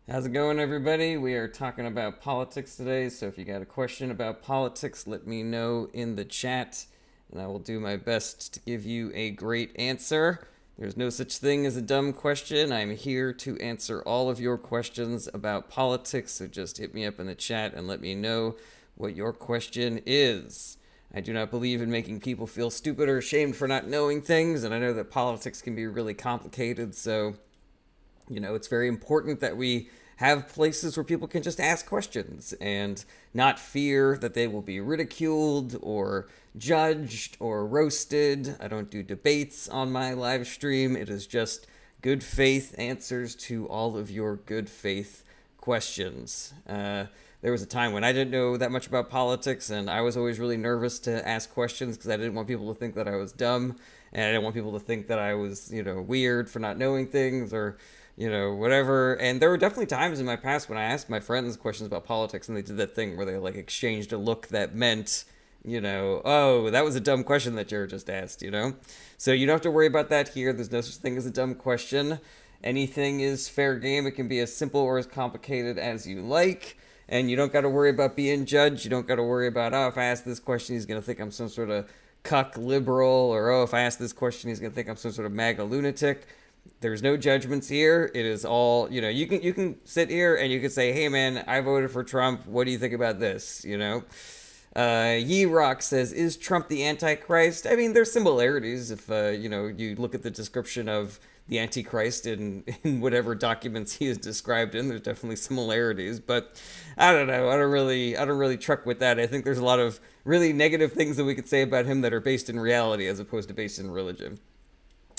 How's it going, everybody? We are talking about politics today, so if you got a question about politics, let me know in the chat, and I will do my best to give you a great answer. There's no such thing as a dumb question. I'm here to answer all of your questions about politics, so just hit me up in the chat and let me know what your question is. I do not believe in making people feel stupid or ashamed for not knowing things, and I know that politics can be really complicated, so it's very important that we have places where people can just ask questions and not fear that they will be ridiculed or judged or roasted. I don't do debates on my live stream. It is just good faith answers to all of your good faith questions. There was a time when I didn't know that much about politics, and I was always really nervous to ask questions because I didn't want people to think that I was dumb, and I didn't want people to think that I was, weird for not knowing things or whatever. And there were definitely times in my past when I asked my friends questions about politics and they did that thing where they like exchanged a look that meant, oh, that was a dumb question that Jared just asked. So you don't have to worry about that here. There's no such thing as a dumb question. Anything is fair game. It can be as simple or as complicated as you like. And you don't got to worry about being judged. You don't got to worry about, oh, if I ask this question, he's going to think I'm some sort of cuck liberal, or, oh, if I ask this question, he's going to think I'm some sort of MAGA lunatic. There's no judgments here. It is all, you can sit here and you can say, hey man, I voted for Trump. What do you think about this? Ye Rock says, is Trump the Antichrist? I mean, there's similarities if, you look at the description of the Antichrist in whatever documents he is described in. There's definitely similarities, but I don't know. I don't really truck with that. I think there's a lot of really negative things that we could say about him that are based in reality as opposed to based in religion.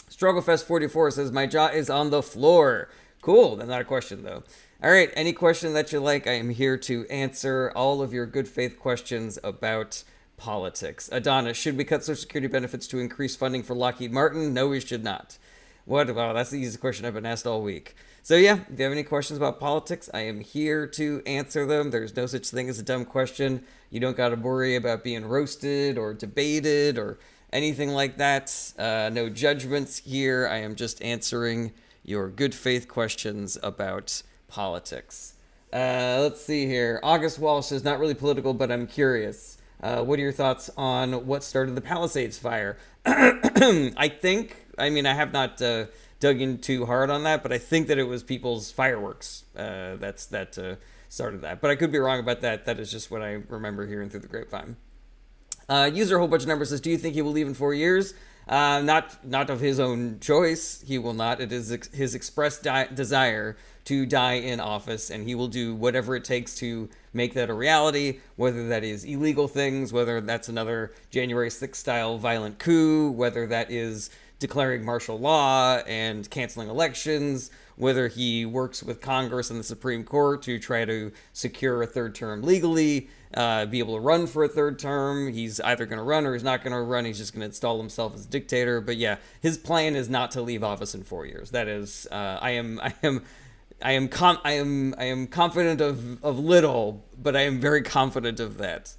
StruggleFest44 says, my jaw is on the floor. Cool. That's not a question, though. All right. Any question that you like, I am here to answer all of your good faith questions about politics. Adonis, should we cut Social Security benefits to increase funding for Lockheed Martin? No, we should not. What? Wow, that's the easiest question I've been asked all week. So, yeah, if you have any questions about politics, I am here to answer them. There's no such thing as a dumb question. You don't got to worry about being roasted or debated or anything like that. No judgments here. I am just answering your good faith questions about politics. Let's see here. August Walsh is not really political, but I'm curious. What are your thoughts on what started the Palisades fire? I have not dug in too hard on that, but I think that it was people's fireworks that started that. But I could be wrong about that. That is just what I remember hearing through the grapevine. User a whole bunch of numbers says, do you think he will leave in 4 years? Not of his own choice. He will not. It is his expressed desire to die in office, and he will do whatever it takes to make that a reality, whether that is illegal things, whether that's another January 6th style violent coup, whether that is declaring martial law and canceling elections, whether he works with Congress and the Supreme Court to try to secure a third term legally, be able to run for a third term. He's either going to run or he's not going to run. He's just going to install himself as dictator. But yeah, his plan is not to leave office in 4 years. That is, I am confident of little, but I am very confident of that.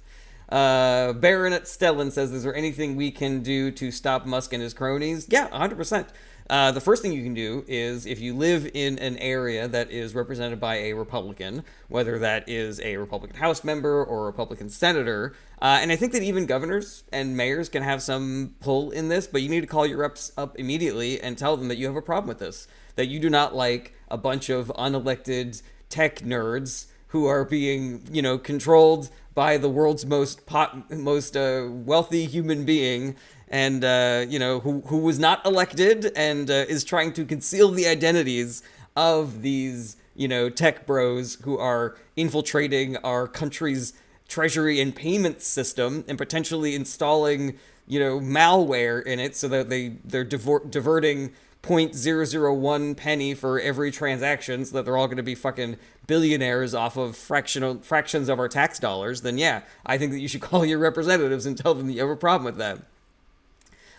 Baronet Stellan says, is there anything we can do to stop Musk and his cronies? Yeah, 100%. The first thing you can do is if you live in an area that is represented by a Republican, whether that is a Republican House member or a Republican senator, and I think that even governors and mayors can have some pull in this, but you need to call your reps up immediately and tell them that you have a problem with this, that you do not like a bunch of unelected tech nerds who are being, controlled by the world's most wealthy human being, and who was not elected and is trying to conceal the identities of these tech bros who are infiltrating our country's treasury and payment system and potentially installing malware in it so that they're diverting 0.001 penny for every transaction so that they're all going to be fucking billionaires off of fractions of our tax dollars, then yeah, I think that you should call your representatives and tell them that you have a problem with that.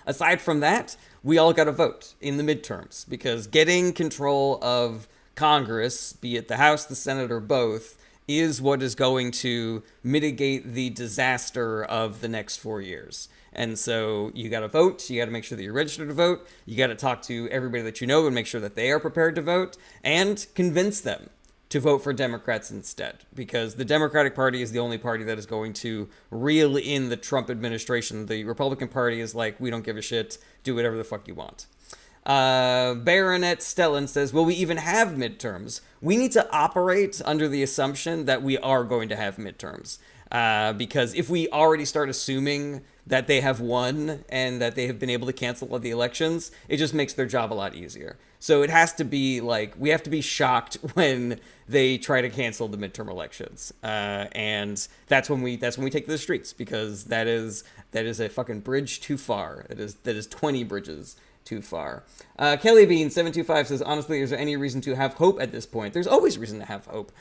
Aside from that, we all got to vote in the midterms because getting control of Congress, be it the House, the Senate, or both, is what is going to mitigate the disaster of the next 4 years. And so you got to vote. You got to make sure that you're registered to vote. You got to talk to everybody that you know and make sure that they are prepared to vote and convince them. to vote for Democrats instead, because the Democratic Party is the only party that is going to reel in the Trump administration. The Republican Party is like, we don't give a shit, do whatever the fuck you want. Baronet Stellan says, will we even have midterms? We need to operate under the assumption that we are going to have midterms. Because if we already start assuming that they have won and that they have been able to cancel all the elections, it just makes their job a lot easier. So it has to be like, we have to be shocked when they try to cancel the midterm elections. And that's when we take to the streets, because that is a fucking bridge too far. That is 20 bridges too far. Kelly Bean 725 says, honestly, is there any reason to have hope at this point? There's always reason to have hope.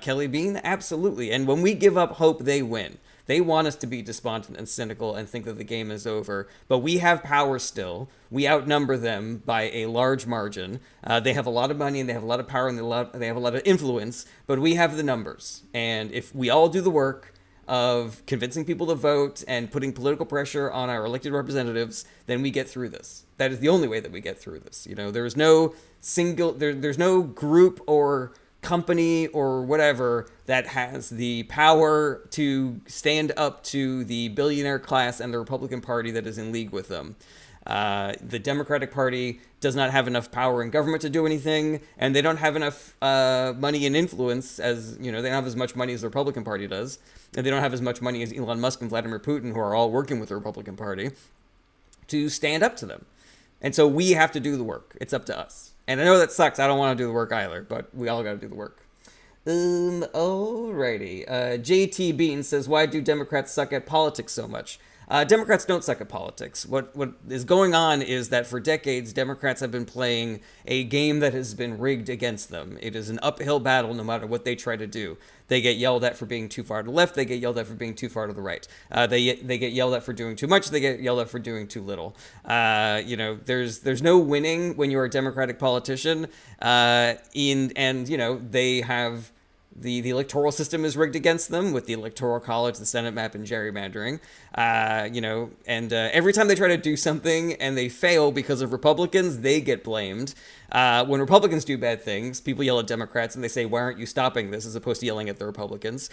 Kelly Bean, absolutely. And when we give up hope, they win. They want us to be despondent and cynical and think that the game is over. But we have power still. We outnumber them by a large margin. They have a lot of money and they have a lot of power and they have a lot of influence. But we have the numbers. And if we all do the work of convincing people to vote and putting political pressure on our elected representatives, then we get through this. That is the only way that we get through this. You know, there's no there's no group or company or whatever that has the power to stand up to the billionaire class and the Republican Party that is in league with them. The Democratic Party does not have enough power in government to do anything, and they don't have enough money and influence as, you know, they don't have as much money as the Republican Party does, and they don't have as much money as Elon Musk and Vladimir Putin, who are all working with the Republican Party, to stand up to them. And so we have to do the work. It's up to us. And I know that sucks. I don't want to do the work either, but we all got to do the work. Alrighty. JT Bean says, why do Democrats suck at politics so much? Democrats don't suck at politics. What is going on is that for decades, Democrats have been playing a game that has been rigged against them. It is an uphill battle no matter what they try to do. They get yelled at for being too far to the left. They get yelled at for being too far to the right. They get yelled at for doing too much. They get yelled at for doing too little. You know, there's no winning when you're a Democratic politician. And you know, they have the electoral system is rigged against them with the Electoral College, the Senate map, and gerrymandering. You know, and every time they try to do something and they fail because of Republicans, they get blamed. When Republicans do bad things, people yell at Democrats and they say, why aren't you stopping this, as opposed to yelling at the Republicans.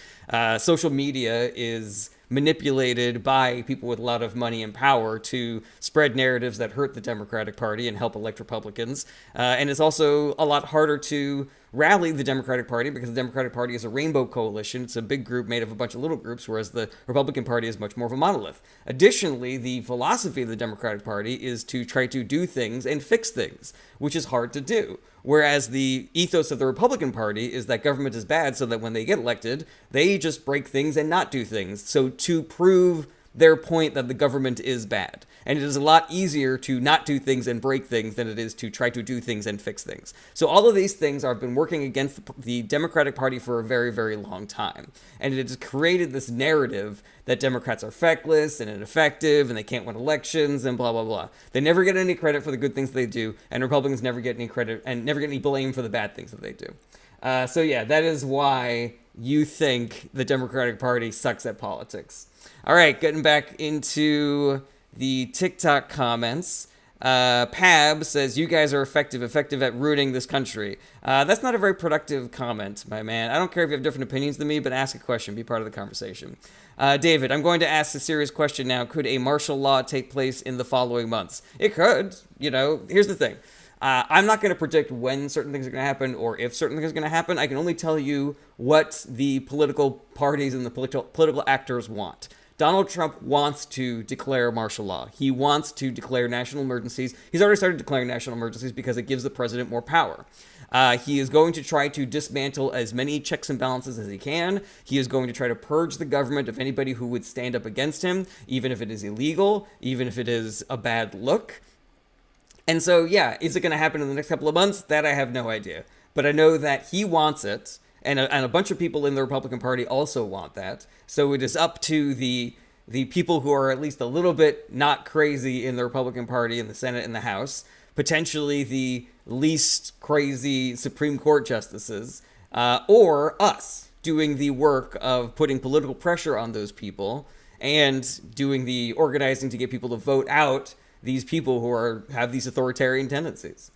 Social media is manipulated by people with a lot of money and power to spread narratives that hurt the Democratic Party and help elect Republicans. And it's also a lot harder to rally the Democratic Party because the Democratic Party is a rainbow coalition. It's a big group made of a bunch of little groups, whereas the Republican Party is much more of a monolith. Additionally, the philosophy of the Democratic Party is to try to do things and fix things, which is hard to do. Whereas the ethos of the Republican Party is that government is bad, so that when they get elected, they just break things and not do things. So to prove their point that the government is bad. And it is a lot easier to not do things and break things than it is to try to do things and fix things. So all of these things have been working against the Democratic Party for a very, very long time. And it has created this narrative that Democrats are feckless and ineffective and they can't win elections and blah, blah, blah. They never get any credit for the good things they do, and Republicans never get any credit and never get any blame for the bad things that they do. So yeah, that is why you think the Democratic Party sucks at politics. All right, getting back into the TikTok comments. Pab says, you guys are effective at ruining this country. That's not a very productive comment, my man. I don't care if you have different opinions than me, but ask a question. Be part of the conversation. David, I'm going to ask a serious question now. Could a martial law take place in the following months? It could. You know, here's the thing. I'm not going to predict when certain things are going to happen or if certain things are going to happen. I can only tell you what the political parties and the political actors want. Donald Trump wants to declare martial law. He wants to declare national emergencies. He's already started declaring national emergencies because it gives the president more power. He is going to try to dismantle as many checks and balances as he can. He is going to try to purge the government of anybody who would stand up against him, even if it is illegal, even if it is a bad look. And so, yeah, is it going to happen in the next couple of months? That I have no idea. But I know that he wants it, and a bunch of people in the Republican Party also want that. So it is up to the people who are at least a little bit not crazy in the Republican Party in the Senate and the House, potentially the least crazy Supreme Court justices, or us doing the work of putting political pressure on those people and doing the organizing to get people to vote out these people who have these authoritarian tendencies.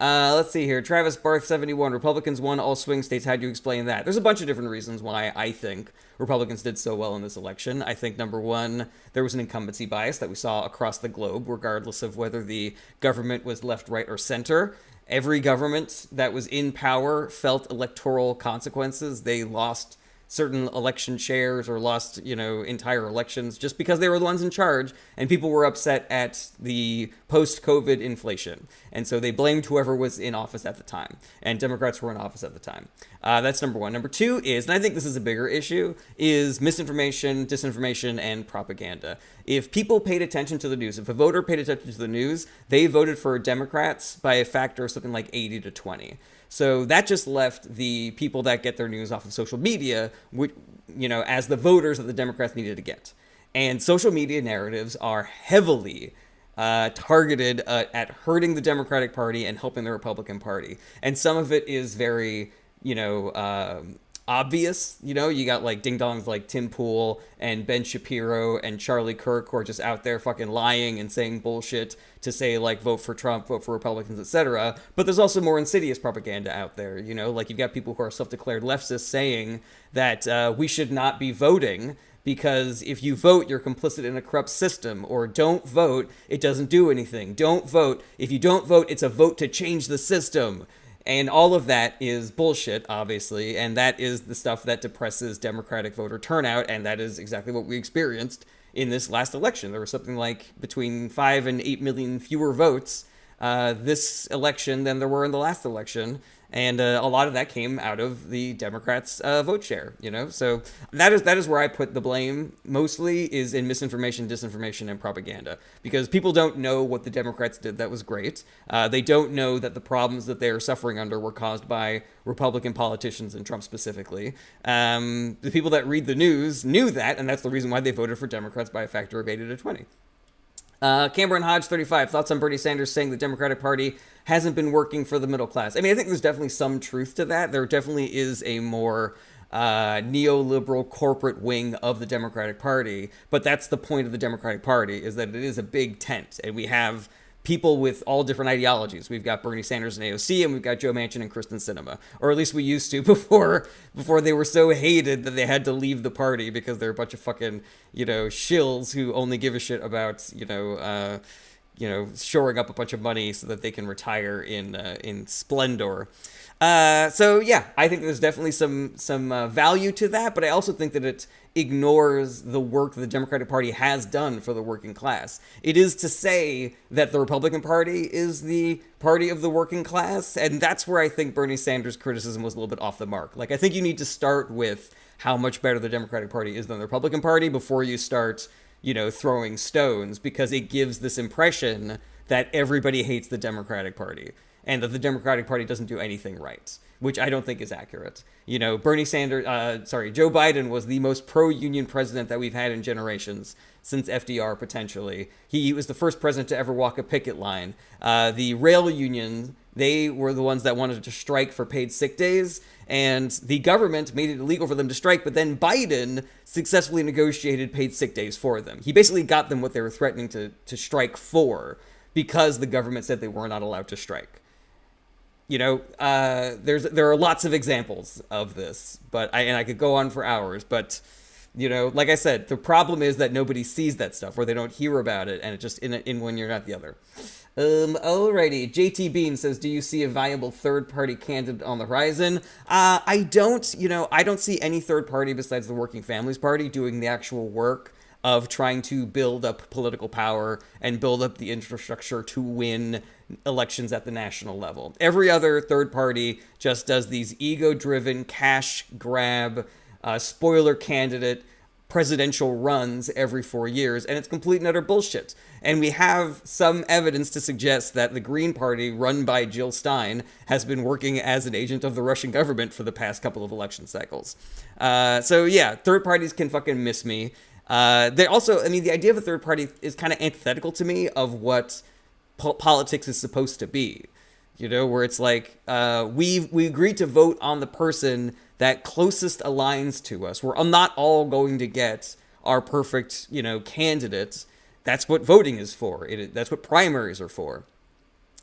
Let's see here. Travis Barth 71. Republicans won all swing states. How do you explain that? There's a bunch of different reasons why I think Republicans did so well in this election. I think number one, there was an incumbency bias that we saw across the globe, regardless of whether the government was left, right, or center. Every government that was in power felt electoral consequences. They lost certain election chairs or lost, entire elections just because they were the ones in charge, and people were upset at the post-COVID inflation. And so they blamed whoever was in office at the time, and Democrats were in office at the time. That's number one. Number two is, and I think this is a bigger issue, is misinformation, disinformation, and propaganda. If people paid attention to the news, if a voter paid attention to the news, they voted for Democrats by a factor of something like 80 to 20. So that just left the people that get their news off of social media, as the voters that the Democrats needed to get. And social media narratives are heavily targeted at hurting the Democratic Party and helping the Republican Party. And some of it is very, obvious. You got like ding-dongs like Tim Pool and Ben Shapiro and Charlie Kirk who are just out there fucking lying and saying bullshit to say like vote for Trump, vote for Republicans, etc. But there's also more insidious propaganda out there. Like you've got people who are self-declared leftists saying that we should not be voting because if you vote, you're complicit in a corrupt system, or don't vote, it doesn't do anything. Don't vote. If you don't vote, it's a vote to change the system. And all of that is bullshit, obviously, and that is the stuff that depresses Democratic voter turnout, and that is exactly what we experienced in this last election. There was something like between 5 and 8 million fewer votes this election than there were in the last election, and a lot of that came out of the Democrats' vote share, So that is where I put the blame mostly, is in misinformation, disinformation, and propaganda. Because people don't know what the Democrats did that was great. They don't know that the problems that they are suffering under were caused by Republican politicians and Trump specifically. The people that read the news knew that, and that's the reason why they voted for Democrats by a factor of 80 to 20. Cameron Hodge 35, thoughts on Bernie Sanders saying the Democratic Party hasn't been working for the middle class. I mean, I think there's definitely some truth to that. There definitely is a more neoliberal corporate wing of the Democratic Party, but that's the point of the Democratic Party, is that it is a big tent, and we have people with all different ideologies. We've got Bernie Sanders and AOC, and we've got Joe Manchin and Kristen Sinema. Or at least we used to before they were so hated that they had to leave the party because they're a bunch of fucking, shills who only give a shit about, shoring up a bunch of money so that they can retire in splendor. So yeah, I think there's definitely some value to that, but I also think that it ignores the work the Democratic Party has done for the working class. It is to say that the Republican Party is the party of the working class, and that's where I think Bernie Sanders' criticism was a little bit off the mark. Like, I think you need to start with how much better the Democratic Party is than the Republican Party before you start, throwing stones, because it gives this impression that everybody hates the Democratic Party and that the Democratic Party doesn't do anything right, which I don't think is accurate. Joe Biden was the most pro-union president that we've had in generations, since FDR, potentially. He was the first president to ever walk a picket line. The rail union, they were the ones that wanted to strike for paid sick days, and the government made it illegal for them to strike, but then Biden successfully negotiated paid sick days for them. He basically got them what they were threatening to strike for, because the government said they were not allowed to strike. There are lots of examples of this, but I could go on for hours, but like I said, the problem is that nobody sees that stuff, or they don't hear about it, and it just in one ear, not the other. Alrighty. JT Bean says, do you see a viable third-party candidate on the horizon? I don't see any third party besides the Working Families Party doing the actual work of trying to build up political power and build up the infrastructure to win elections at the national level. Every other third party just does these ego-driven, cash grab, spoiler candidate presidential runs every 4 years, and it's complete and utter bullshit. And we have some evidence to suggest that the Green Party, run by Jill Stein, has been working as an agent of the Russian government for the past couple of election cycles. So yeah, third parties can fucking miss me. They also, the idea of a third party is kind of antithetical to me of what politics is supposed to be, where it's like, we agreed to vote on the person that closest aligns to us. We're not all going to get our perfect, candidates. That's what voting is for. That's what primaries are for.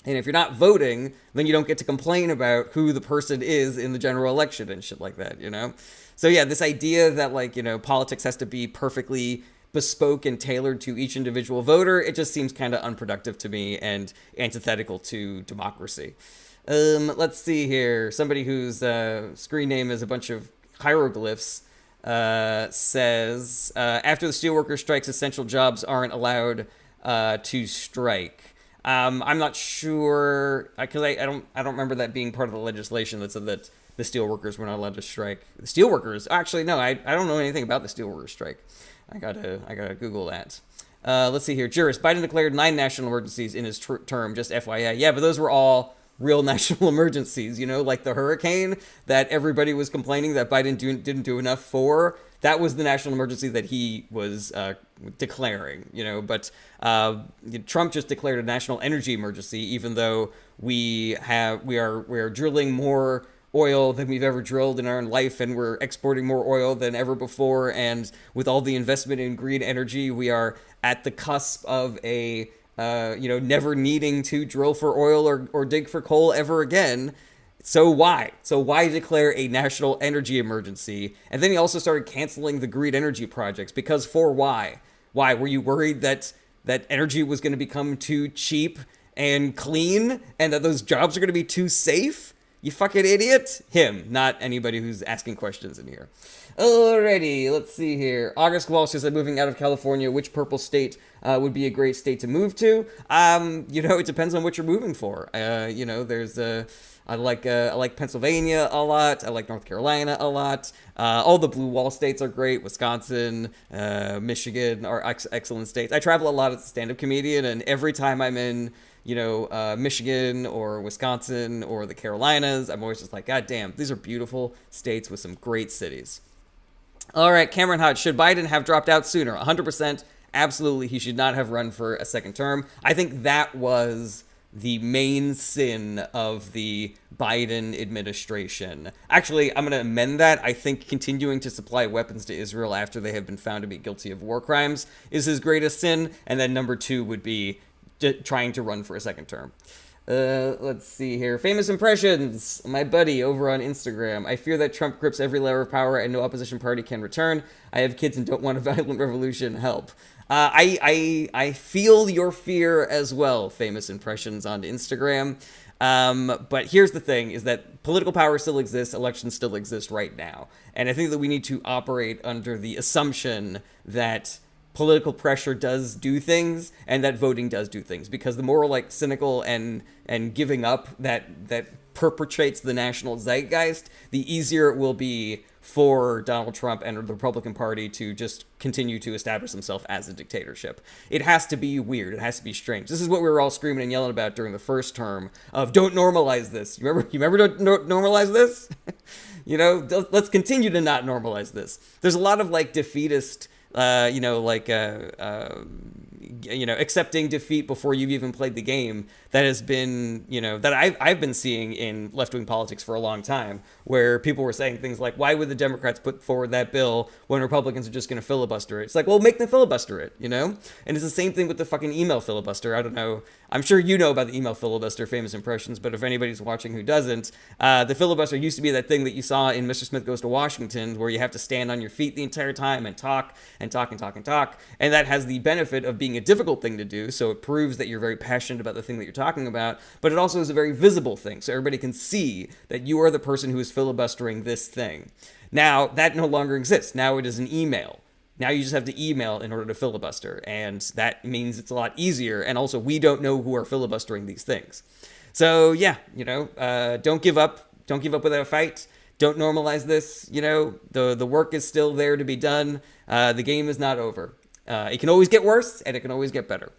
And if you're not voting, then you don't get to complain about who the person is in the general election and shit like that, you know? So yeah, this idea that like, you know, politics has to be perfectly bespoke and tailored to each individual voter, it just seems kind of unproductive to me and antithetical to democracy. Let's see here. Somebody whose screen name is a bunch of hieroglyphs says after the steelworkers strikes, essential jobs aren't allowed to strike. I'm not sure because I don't remember that being part of the legislation that said that the steelworkers were not allowed to strike. The steelworkers, actually, no, I don't know anything about the steelworkers strike. I gotta Google that. Let's see here. Jurist Biden declared 9 national emergencies in his term. Just FYI, yeah, but those were all real national emergencies. You know, like the hurricane that everybody was complaining that Biden didn't do enough for. That was the national emergency that he was declaring, you know, but Trump just declared a national energy emergency, even though we are drilling more oil than we've ever drilled in our life, and we're exporting more oil than ever before. And with all the investment in green energy, we are at the cusp of a never needing to drill for oil or dig for coal ever again. So why? So why declare a national energy emergency? And then he also started canceling the green energy projects because for why? Why were you worried that energy was going to become too cheap and clean and that those jobs are going to be too safe? You fucking idiot. Him, not anybody who's asking questions in here. Alrighty, let's see here. August Walsh says that moving out of California, which purple state would be a great state to move to? It depends on what you're moving for. There's I like Pennsylvania a lot. I like North Carolina a lot. All the blue wall states are great. Wisconsin, Michigan are excellent states. I travel a lot as a stand-up comedian, and every time I'm in Michigan or Wisconsin or the Carolinas, I'm always just like, God damn, these are beautiful states with some great cities. All right, Cameron Hodge, should Biden have dropped out sooner? 100%, absolutely, he should not have run for a second term. I think that was the main sin of the Biden administration. Actually, I'm going to amend that. I think continuing to supply weapons to Israel after they have been found to be guilty of war crimes is his greatest sin. And then number 2 would be trying to run for a second term. Let's see here. Famous impressions. My buddy over on Instagram. I fear that Trump grips every layer of power and no opposition party can return. I have kids and don't want a violent revolution. Help. I feel your fear as well. Famous impressions on Instagram. But here's the thing, is that political power still exists, elections still exist right now. And I think that we need to operate under the assumption that political pressure does do things and that voting does do things, because the more like cynical and giving up that perpetrates the national zeitgeist, the easier it will be for Donald Trump and the Republican Party to just continue to establish themselves as a dictatorship. It has to be weird. It has to be strange. This is what we were all screaming and yelling about during the first term of don't normalize this. You remember don't normalize this? Let's continue to not normalize this. There's a lot of like defeatist accepting defeat before you've even played the game that has been, that I've been seeing in left-wing politics for a long time, where people were saying things like, why would the Democrats put forward that bill when Republicans are just going to filibuster it? It's like, well, make them filibuster it, And it's the same thing with the fucking email filibuster. I don't know. I'm sure you know about the email filibuster, famous impressions, but if anybody's watching who doesn't, the filibuster used to be that thing that you saw in Mr. Smith Goes to Washington, where you have to stand on your feet the entire time and talk and talk and talk and talk. And that has the benefit of being a difficult thing to do, so it proves that you're very passionate about the thing that you're talking about, but it also is a very visible thing, so everybody can see that you are the person who is filibustering this thing. Now, that no longer exists. Now it is an email. Now you just have to email in order to filibuster, and that means it's a lot easier, and also we don't know who are filibustering these things. So yeah, don't give up. Don't give up without a fight. Don't normalize this. The work is still there to be done. The game is not over. It can always get worse, and it can always get better.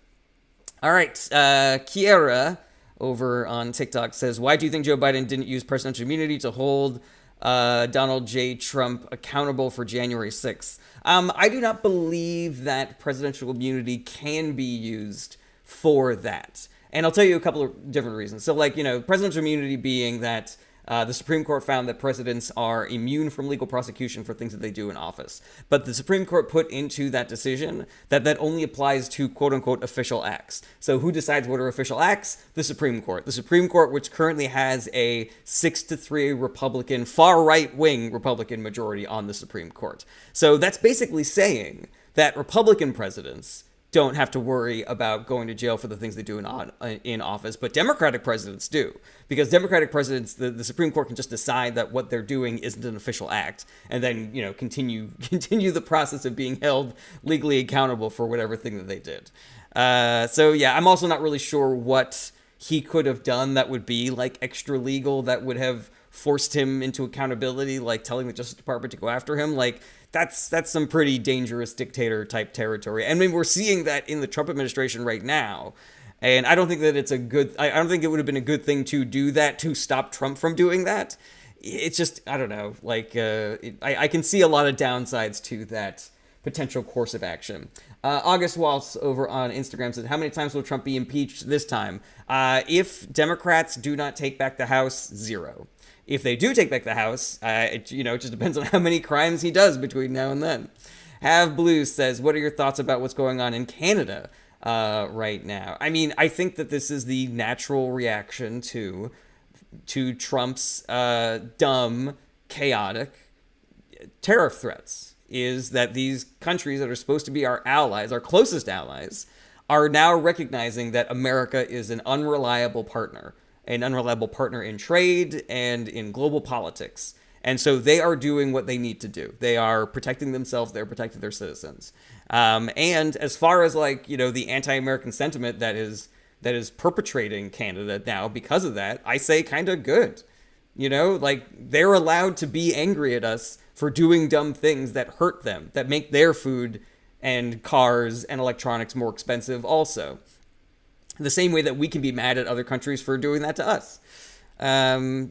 All right, Kiera over on TikTok says, why do you think Joe Biden didn't use presidential immunity to hold Donald J. Trump accountable for January 6th? I do not believe that presidential immunity can be used for that. And I'll tell you a couple of different reasons. So, presidential immunity being that The Supreme Court found that presidents are immune from legal prosecution for things that they do in office. But the Supreme Court put into that decision that that only applies to quote unquote official acts. So who decides what are official acts? The Supreme Court. The Supreme Court, which currently has a 6-3 Republican, far right wing Republican majority on the Supreme Court. So that's basically saying that Republican presidents don't have to worry about going to jail for the things they do in office, but Democratic presidents do. Because Democratic presidents, the Supreme Court can just decide that what they're doing isn't an official act, and then, continue the process of being held legally accountable for whatever thing that they did. So yeah, I'm also not really sure what he could have done that would be like extra legal, that would have forced him into accountability, like telling the Justice Department to go after him. Like that's some pretty dangerous dictator type territory. And I mean, we're seeing that in the Trump administration right now. And I don't think that it's I don't think it would have been a good thing to do that, to stop Trump from doing that. It's just, I don't know, like, I can see a lot of downsides to that potential course of action. August Waltz over on Instagram said, how many times will Trump be impeached this time? If Democrats do not take back the House, 0. If they do take back the House, it just depends on how many crimes he does between now and then. Have Blue says, what are your thoughts about what's going on in Canada right now? I mean, I think that this is the natural reaction to Trump's dumb, chaotic tariff threats, is that these countries that are supposed to be our allies, our closest allies, are now recognizing that America is an unreliable partner in trade and in global politics. And so they are doing what they need to do. They are protecting themselves. They're protecting their citizens. And as far as the anti-American sentiment that is perpetrating Canada now because of that, I say kind of good. They're allowed to be angry at us for doing dumb things that hurt them, that make their food and cars and electronics more expensive also. The same way that we can be mad at other countries for doing that to us. In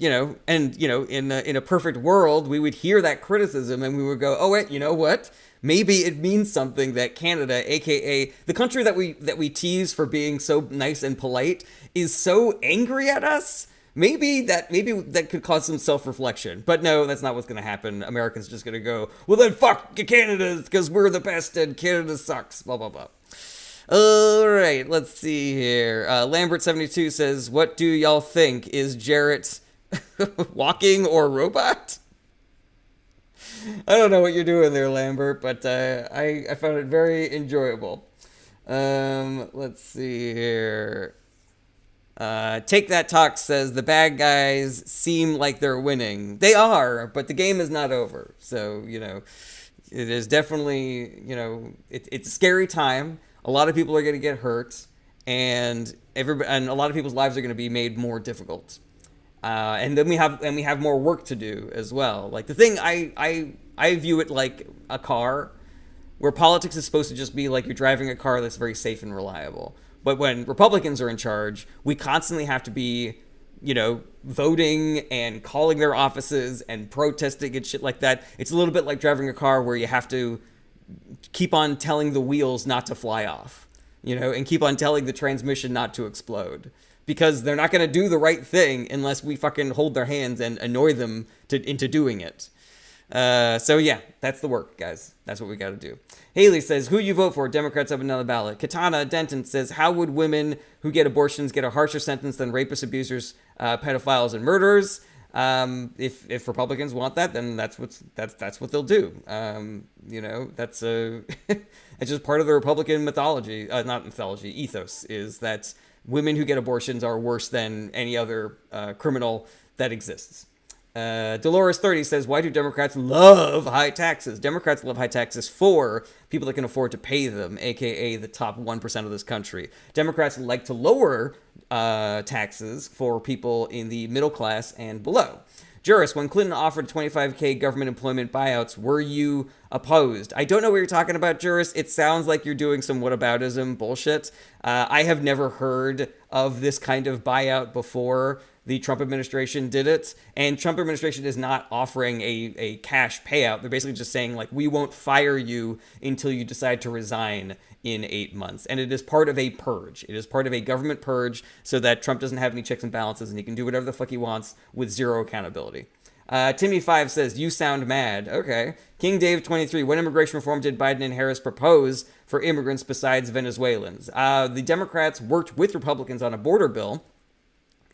a perfect world, we would hear that criticism and we would go, oh, wait, you know what? Maybe it means something that Canada, aka the country that we tease for being so nice and polite, is so angry at us. Maybe that could cause some self-reflection. But no, that's not what's going to happen. Americans are just going to go, well, then fuck Canada because we're the best and Canada sucks, blah, blah, blah. All right, let's see here. Lambert72 says, what do y'all think? Is Jarrett walking or robot? I don't know what you're doing there, Lambert, but I found it very enjoyable. Let's see here. Take That Talk says, the bad guys seem like they're winning. They are, but the game is not over. So, it is definitely, it's a scary time. A lot of people are going to get hurt, and a lot of people's lives are going to be made more difficult. And then we have more work to do as well. Like the thing, I view it like a car, where politics is supposed to just be like you're driving a car that's very safe and reliable. But when Republicans are in charge, we constantly have to be, voting and calling their offices and protesting and shit like that. It's a little bit like driving a car where you have to keep on telling the wheels not to fly off, and keep on telling the transmission not to explode, because they're not going to do the right thing unless we fucking hold their hands and annoy them into doing it. So yeah, that's the work, guys. That's what we got to do. Haley says, who you vote for? Democrats have another ballot. Katana Denton says, how would women who get abortions get a harsher sentence than rapists, abusers, pedophiles, and murderers? If Republicans want that, then that's what they'll do. That's it's just part of the Republican mythology, not mythology, ethos, is that women who get abortions are worse than any other criminal that exists. Dolores 30 says, why do Democrats love high taxes? Democrats love high taxes for people that can afford to pay them, aka the top 1% of this country. Democrats like to lower taxes for people in the middle class and below. Juris, when Clinton offered $25,000 government employment buyouts, were you opposed? I don't know what you're talking about, Juris. It sounds like you're doing some whataboutism bullshit. I have never heard of this kind of buyout before. the Trump administration did it. And Trump administration is not offering a cash payout. They're basically just saying, like, we won't fire you until you decide to resign in 8 months. And it is part of a purge. It is part of a government purge so that Trump doesn't have any checks and balances and he can do whatever the fuck he wants with zero accountability. Timmy5 says, you sound mad. Okay. King Dave 23, what immigration reform did Biden and Harris propose for immigrants besides Venezuelans? The Democrats worked with Republicans on a border bill.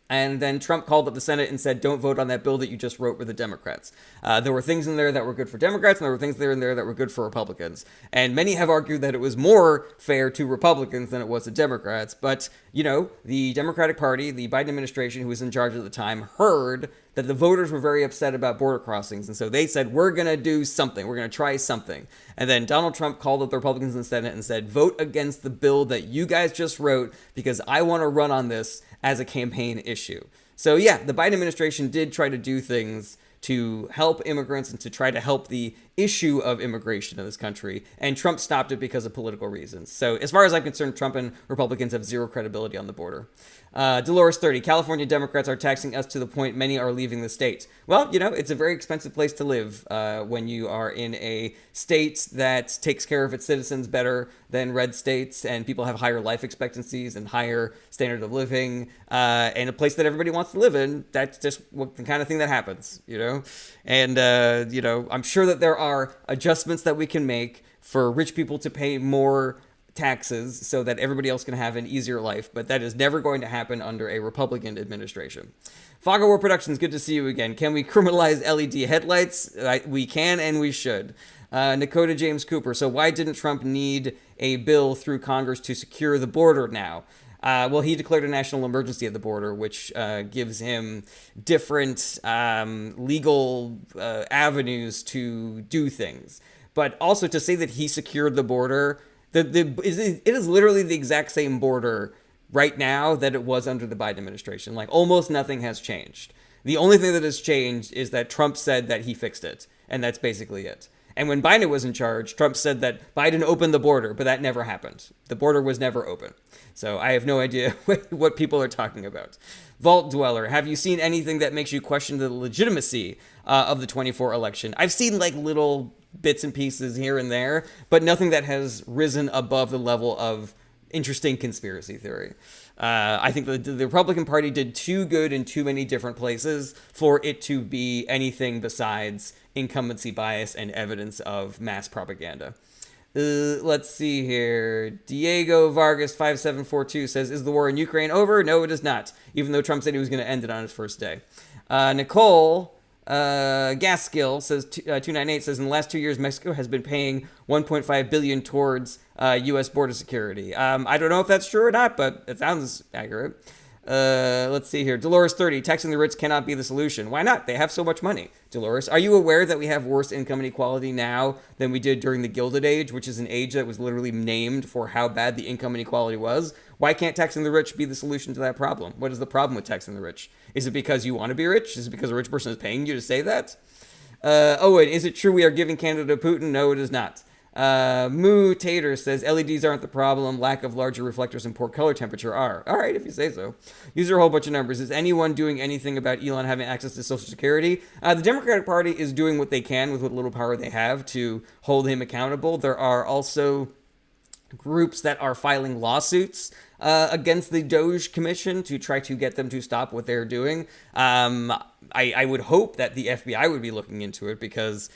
And then Trump called up the Senate and said, don't vote on that bill that you just wrote with the Democrats. There were things in there that were good for Democrats, and there were things in there that were good for Republicans. And many have argued that it was more fair to Republicans than it was to Democrats. But, you know, the Democratic Party, the Biden administration, who was in charge at the time, heard that the voters were very upset about border crossings. And so they said, we're going to do something. We're going to try something. And then Donald Trump called up the Republicans in the Senate and said, vote against the bill that you guys just wrote because I want to run on this as a campaign issue. So yeah, the Biden administration did try to do things to help immigrants and to try to help the issue of immigration in this country. And Trump stopped it because of political reasons. So as far as I'm concerned, Trump and Republicans have zero credibility on the border. Dolores 30, California Democrats are taxing us to the point many are leaving the state. Well, you know, it's a very expensive place to live when you are in a state that takes care of its citizens better than red states, and people have higher life expectancies and higher standard of living, and a place that everybody wants to live in. That's just the kind of thing that happens, you know? And, you know, I'm sure that there are adjustments that we can make for rich people to pay more taxes so that everybody else can have an easier life, but that is never going to happen under a Republican administration. Fogger War Productions, good to see you again. Can we criminalize LED headlights? We can and we should. Nakota James Cooper, so why didn't Trump need a bill through Congress to secure the border now? Well, he declared a national emergency at the border, which gives him different legal avenues to do things. But also to say that he secured the border, it is literally the exact same border right now that it was under the Biden administration. Like, almost nothing has changed. The only thing that has changed is that Trump said that he fixed it, and that's basically it. And when Biden was in charge, Trump said that Biden opened the border, but that never happened. The border was never open. So I have no idea what people are talking about. Vault Dweller, have you seen anything that makes you question the legitimacy of the 24 election? I've seen like little bits and pieces here and there, but nothing that has risen above the level of interesting conspiracy theory. I think the Republican Party did too good in too many different places for it to be anything besides incumbency bias and evidence of mass propaganda. Let's see here. Diego Vargas 5742 says, is the war in Ukraine over? No, it is not, even though Trump said he was going to end it on his first day. Nicole Gaskill says 298 says in the last 2 years Mexico has been paying 1.5 billion towards U.S. border security. I don't know if that's true or not, but it sounds accurate. Let's see here. Dolores 30, taxing the rich cannot be the solution. Why not? They have so much money. Dolores, are you aware that we have worse income inequality now than we did during the Gilded Age, which is an age that was literally named for how bad the income inequality was? Why can't taxing the rich be the solution to that problem? What is the problem with taxing the rich? Is it because you want to be rich? Is it because a rich person is paying you to say that? Oh, and is it true we are giving Canada to Putin? No, it is not. Moo Tater says LEDs aren't the problem. Lack of larger reflectors and poor color temperature are. All right, if you say so. These are a whole bunch of numbers. Is anyone doing anything about Elon having access to Social Security? The Democratic Party is doing what they can with what little power they have to hold him accountable. There are also groups that are filing lawsuits against the Doge Commission to try to get them to stop what they're doing. I would hope that the FBI would be looking into it because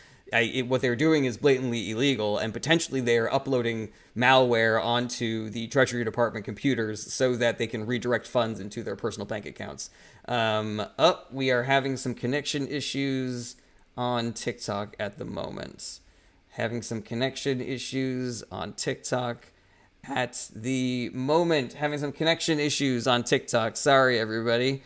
what they're doing is blatantly illegal, and potentially they are uploading malware onto the Treasury Department computers so that they can redirect funds into their personal bank accounts. We are having some connection issues on TikTok at the moment. Having some connection issues on TikTok at the moment. Sorry, everybody.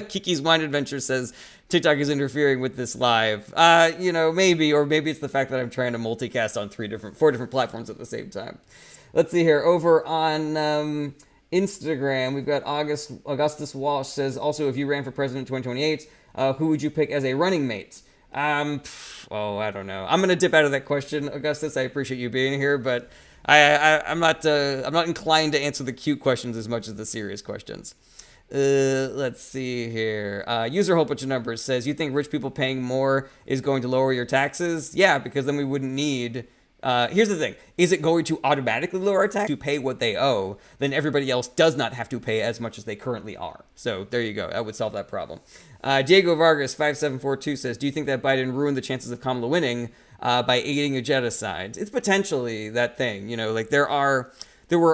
Kiki's Wine Adventure says TikTok is interfering with this live. Maybe, or maybe it's the fact that I'm trying to multicast on 4 different platforms at the same time. Let's see here. Over on Instagram, we've got Augustus Walsh says, also, if you ran for president in 2028, who would you pick as a running mate? I don't know. I'm gonna dip out of that question, Augustus. I appreciate you being here, but I'm not inclined to answer the cute questions as much as the serious questions. Let's see here. User whole bunch of numbers says, you think rich people paying more is going to lower your taxes? Yeah, because then we wouldn't need. Here's the thing: is it going to automatically lower our tax to pay what they owe? Then everybody else does not have to pay as much as they currently are. So there you go. That would solve that problem. Diego Vargas 5742 says, do you think that Biden ruined the chances of Kamala winning by aiding a genocide? It's potentially that thing. You know, like there were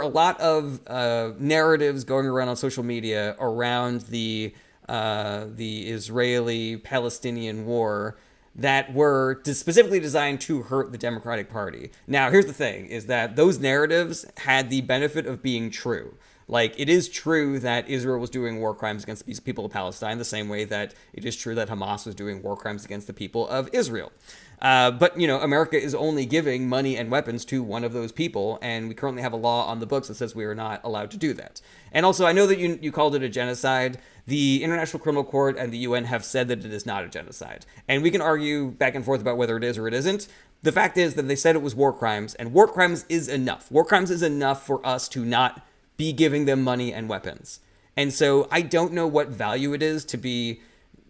a lot of narratives going around on social media around the Israeli-Palestinian war that were specifically designed to hurt the Democratic Party. Now, here's the thing, is that those narratives had the benefit of being true. Like, it is true that Israel was doing war crimes against the people of Palestine the same way that it is true that Hamas was doing war crimes against the people of Israel. But, you know, America is only giving money and weapons to one of those people, and we currently have a law on the books that says we are not allowed to do that. And also, I know that you called it a genocide. The International Criminal Court and the UN have said that it is not a genocide. And we can argue back and forth about whether it is or it isn't. The fact is that they said it was war crimes, and war crimes is enough. War crimes is enough for us to not be giving them money and weapons. And so I don't know what value it is to be,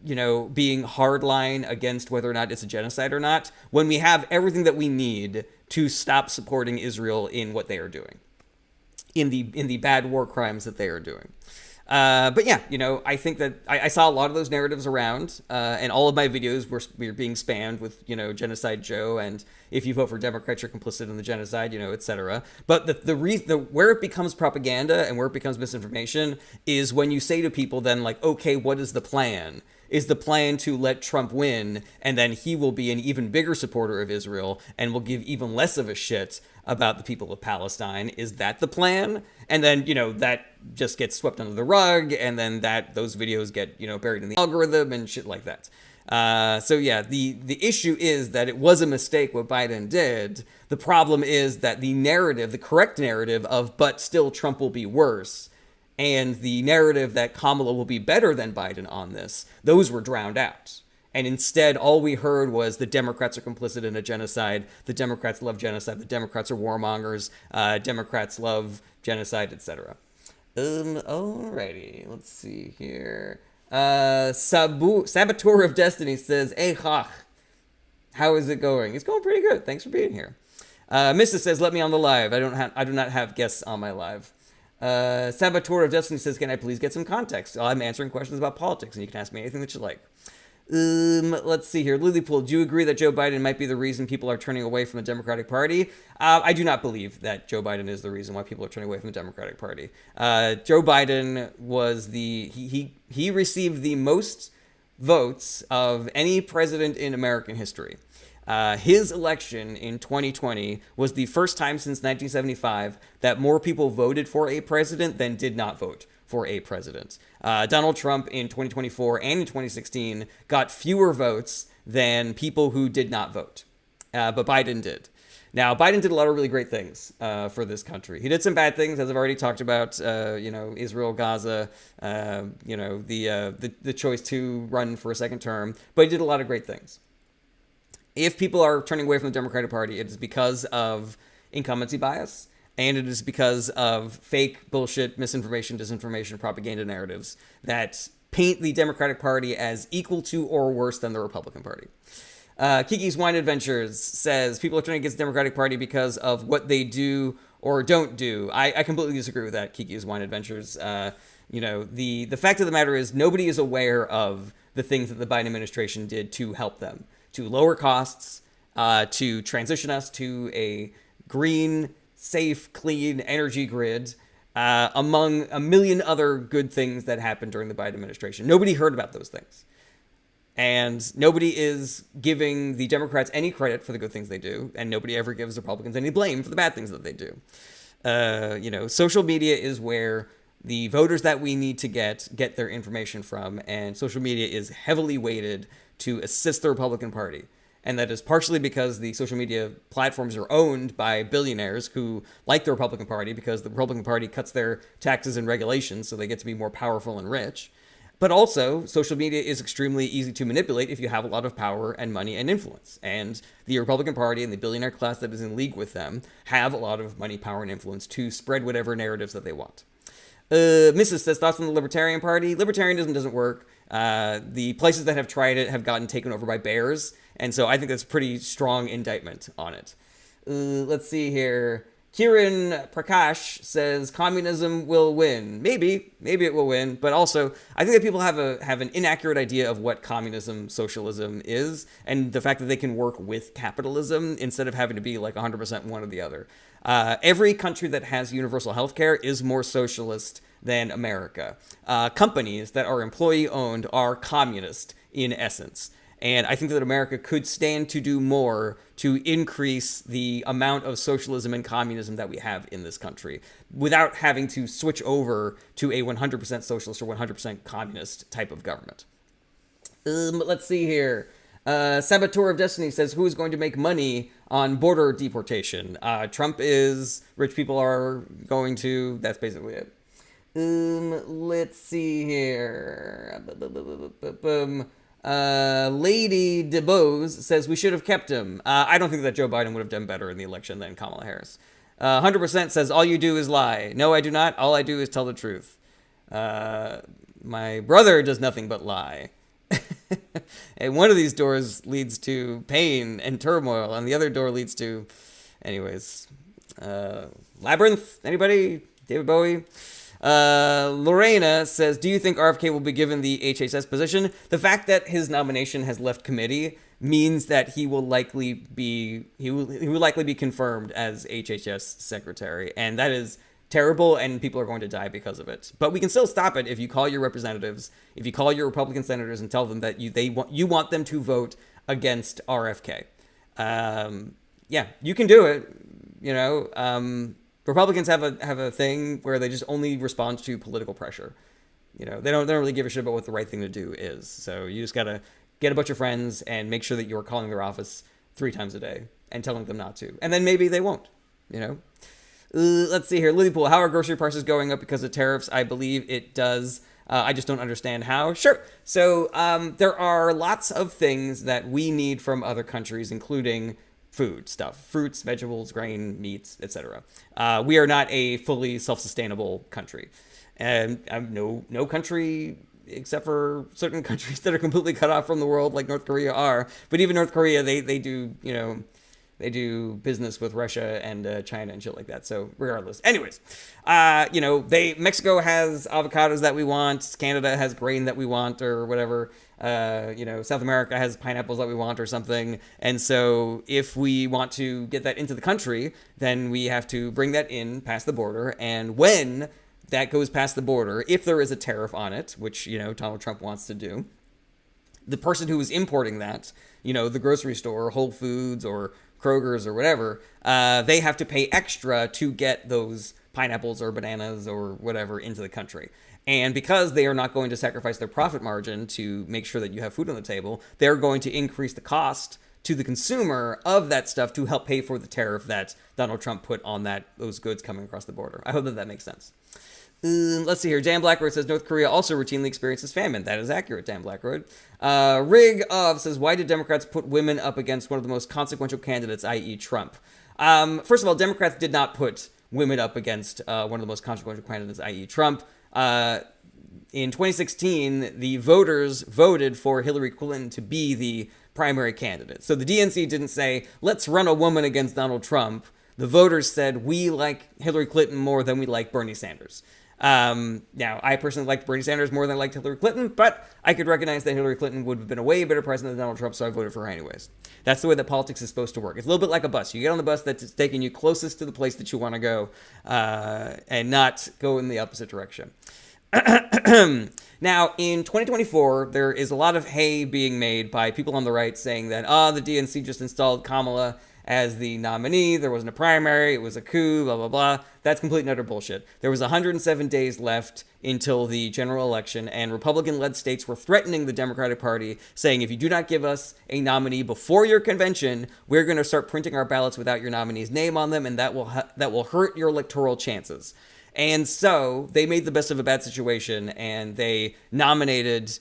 you know, being hardline against whether or not it's a genocide or not, when we have everything that we need to stop supporting Israel in what they are doing, in the bad war crimes that they are doing. But yeah, you know, I think that I saw a lot of those narratives around, and all of my videos were being spammed with, you know, Genocide Joe, and if you vote for Democrats, you're complicit in the genocide, you know, etc. But where it becomes propaganda and where it becomes misinformation is when you say to people then, like, okay, what is the plan? Is the plan to let Trump win, and then he will be an even bigger supporter of Israel and will give even less of a shit about the people of Palestine? Is that the plan? And then, you know, that just gets swept under the rug, and then those videos get, you know, buried in the algorithm and shit like that. So yeah, the issue is that it was a mistake what Biden did. The problem is that the correct narrative of, but still Trump will be worse, and the narrative that Kamala will be better than Biden on this, those were drowned out. And instead, all we heard was the Democrats are complicit in a genocide. The Democrats love genocide. The Democrats are warmongers. Democrats love genocide, etc. Alrighty, let's see here. Saboteur of Destiny says, "Hey, Chach, how is it going?" It's going pretty good. Thanks for being here. Mrs. says, "Let me on the live. I do not have guests on my live." Saboteur of Destiny says, "Can I please get some context? I'm answering questions about politics, and you can ask me anything that you like." Let's see here. Lilypool, do you agree that Joe Biden might be the reason people are turning away from the Democratic Party? I do not believe that Joe Biden is the reason why people are turning away from the Democratic Party. Joe Biden was he received the most votes of any president in American history. His election in 2020 was the first time since 1975 that more people voted for a president than did not vote for a president. Donald Trump in 2024 and in 2016 got fewer votes than people who did not vote. But Biden did. Now, Biden did a lot of really great things for this country. He did some bad things, as I've already talked about, you know, Israel, Gaza, you know, the choice to run for a second term. But he did a lot of great things. If people are turning away from the Democratic Party, it is because of incumbency bias, and it is because of fake bullshit, misinformation, disinformation, propaganda narratives that paint the Democratic Party as equal to or worse than the Republican Party. Kiki's Wine Adventures says people are turning against the Democratic Party because of what they do or don't do. I completely disagree with that, Kiki's Wine Adventures. You know, the fact of the matter is nobody is aware of the things that the Biden administration did to help them, to lower costs, to transition us to a green, safe, clean energy grid, among a million other good things that happened during the Biden administration. Nobody heard about those things. And nobody is giving the Democrats any credit for the good things they do, and nobody ever gives Republicans any blame for the bad things that they do. You know, social media is where the voters that we need to get their information from, and social media is heavily weighted to assist the Republican Party. And that is partially because the social media platforms are owned by billionaires who like the Republican Party because the Republican Party cuts their taxes and regulations so they get to be more powerful and rich. But also, social media is extremely easy to manipulate if you have a lot of power and money and influence. And the Republican Party and the billionaire class that is in league with them have a lot of money, power, and influence to spread whatever narratives that they want. Mrs. says thoughts on the Libertarian Party. Libertarianism doesn't work. The places that have tried it have gotten taken over by bears, and so I think that's a pretty strong indictment on it. Let's see here. Kiran Prakash says communism will win. Maybe it will win, but also I think that people have an inaccurate idea of what communism, socialism is, and the fact that they can work with capitalism instead of having to be like 100% one or the other. Every country that has universal health care is more socialist than America. Companies that are employee owned are communist in essence. And I think that America could stand to do more to increase the amount of socialism and communism that we have in this country without having to switch over to a 100% socialist or 100% communist type of government. Let's see here. Saboteur of Destiny says, who is going to make money on border deportation? Trump is, rich people are going to, that's basically it. Let's see here. Lady DeBose says we should have kept him. I don't think that Joe Biden would have done better in the election than Kamala Harris. 100% says all you do is lie. No, I do not. All I do is tell the truth. My brother does nothing but lie. And one of these doors leads to pain and turmoil, and the other door leads to, anyways, Labyrinth. Anybody? David Bowie. Lorena says, do you think RFK will be given the HHS position? The fact that his nomination has left committee means that he will likely be confirmed as HHS secretary, and that is terrible, and people are going to die because of it. But we can still stop it if you call your representatives, if you call your Republican senators and tell them that you want them to vote against RFK. Yeah, you can do it. You know, Republicans have a thing where they just only respond to political pressure. You know, they don't really give a shit about what the right thing to do is. So you just gotta get a bunch of friends and make sure that you're calling their office 3 times a day and telling them not to, and then maybe they won't. You know. Let's see here. Lilypool, how are grocery prices going up because of tariffs? I believe it does. I just don't understand how. Sure. So there are lots of things that we need from other countries, including food stuff, fruits, vegetables, grain, meats, etc. We are not a fully self-sustainable country. And no country, except for certain countries that are completely cut off from the world, like North Korea are. But even North Korea, they do, you know, they do business with Russia and China and shit like that. So regardless, anyways, you know, Mexico has avocados that we want. Canada has grain that we want, or whatever. You know, South America has pineapples that we want, or something. And so if we want to get that into the country, then we have to bring that in past the border. And when that goes past the border, if there is a tariff on it, which, you know, Donald Trump wants to do, the person who is importing that, you know, the grocery store, Whole Foods or Kroger's or whatever, they have to pay extra to get those pineapples or bananas or whatever into the country. And because they are not going to sacrifice their profit margin to make sure that you have food on the table, they're going to increase the cost to the consumer of that stuff to help pay for the tariff that Donald Trump put on those goods coming across the border. I hope that makes sense. Let's see here. Dan Blackroyd says North Korea also routinely experiences famine. That is accurate, Dan Blackroyd. Rig of says, why did Democrats put women up against one of the most consequential candidates, i.e. Trump? First of all, Democrats did not put women up against one of the most consequential candidates, i.e. Trump. In 2016, the voters voted for Hillary Clinton to be the primary candidate. So the DNC didn't say, let's run a woman against Donald Trump. The voters said, we like Hillary Clinton more than we like Bernie Sanders. Now, I personally liked Bernie Sanders more than I liked Hillary Clinton, but I could recognize that Hillary Clinton would have been a way better president than Donald Trump, so I voted for her anyways. That's the way that politics is supposed to work. It's a little bit like a bus. You get on the bus that's taking you closest to the place that you want to go, and not go in the opposite direction. Now, in 2024, there is a lot of hay being made by people on the right saying that, the DNC just installed Kamala as the nominee. There wasn't a primary. It was a coup, blah, blah, blah. That's complete and utter bullshit. There was 107 days left until the general election, and Republican-led states were threatening the Democratic Party, saying, if you do not give us a nominee before your convention, we're going to start printing our ballots without your nominee's name on them, and that will hurt your electoral chances. And so they made the best of a bad situation, and they nominated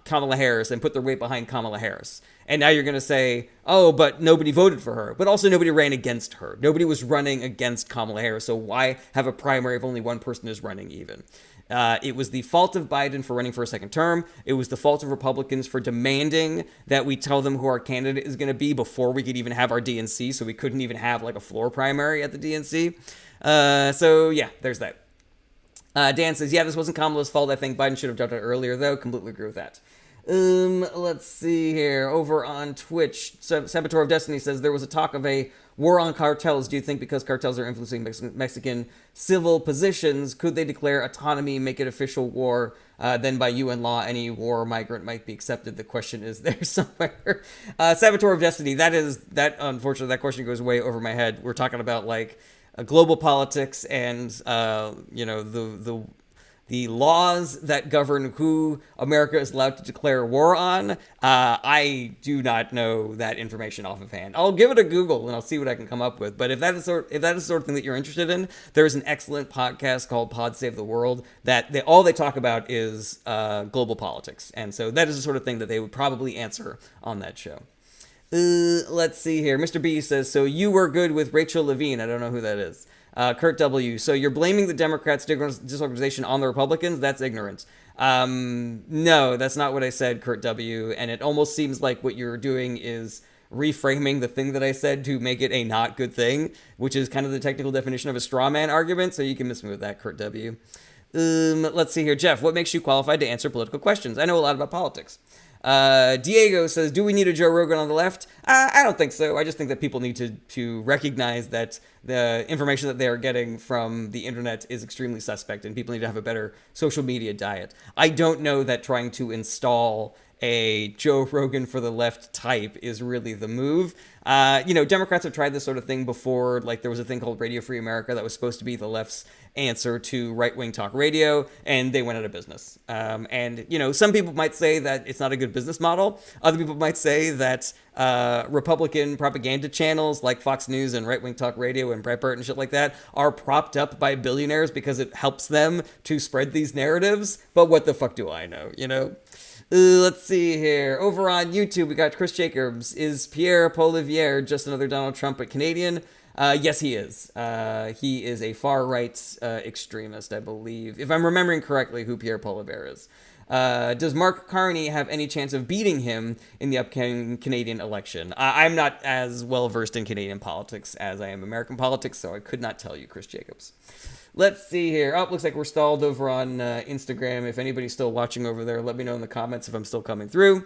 Kamala Harris and put their weight behind Kamala Harris. And now you're going to say, oh, but nobody voted for her. But also nobody ran against her. Nobody was running against Kamala Harris. So why have a primary if only one person is running even? It was the fault of Biden for running for a second term. It was the fault of Republicans for demanding that we tell them who our candidate is going to be before we could even have our DNC. So we couldn't even have like a floor primary at the DNC. So yeah, there's that. Dan says, yeah, this wasn't Kamala's fault. I think Biden should have done it earlier, though. Completely agree with that. Let's see here. Over on Twitch, Saboteur of Destiny says there was a talk of a war on cartels. Do you think because cartels are influencing Mexican civil positions, could they declare autonomy, make it official war? Then by UN law, any war migrant might be accepted. The question is there somewhere. Saboteur of Destiny, unfortunately, that question goes way over my head. We're talking about like global politics and, the laws that govern who America is allowed to declare war on. I do not know that information off of hand. I'll give it a Google and I'll see what I can come up with. But if that is the sort of thing that you're interested in, there's an excellent podcast called Pod Save the World that all they talk about is global politics. And so that is the sort of thing that they would probably answer on that show. Let's see here. Mr. B says, so you were good with Rachel Levine. I don't know who that is. Kurt W. So you're blaming the Democrats' disorganization on the Republicans? That's ignorant. No, that's not what I said, Kurt W. And it almost seems like what you're doing is reframing the thing that I said to make it a not good thing, which is kind of the technical definition of a straw man argument. So you can miss me with that, Kurt W. Let's see here. Jeff, what makes you qualified to answer political questions? I know a lot about politics. Diego says, do we need a Joe Rogan on the left? I don't think so. I just think that people need to recognize that the information that they are getting from the internet is extremely suspect and people need to have a better social media diet. I don't know that trying to install a Joe Rogan for the left type is really the move. Democrats have tried this sort of thing before. Like there was a thing called Radio Free America that was supposed to be the left's answer to right-wing talk radio, and they went out of business. Some people might say that it's not a good business model. Other people might say that Republican propaganda channels like Fox News and right-wing talk radio and Breitbart and shit like that are propped up by billionaires because it helps them to spread these narratives. But what the fuck do I know, Let's see here. Over on YouTube, we got Chris Jacobs. Is Pierre Poilievre just another Donald Trump but Canadian? Yes, he is. He is a far-right extremist, I believe. If I'm remembering correctly who Pierre Poilievre is. Does Mark Carney have any chance of beating him in the upcoming Canadian election? I'm not as well-versed in Canadian politics as I am American politics, so I could not tell you, Chris Jacobs. Let's see here. Oh, looks like we're stalled over on Instagram. If anybody's still watching over there, let me know in the comments if I'm still coming through.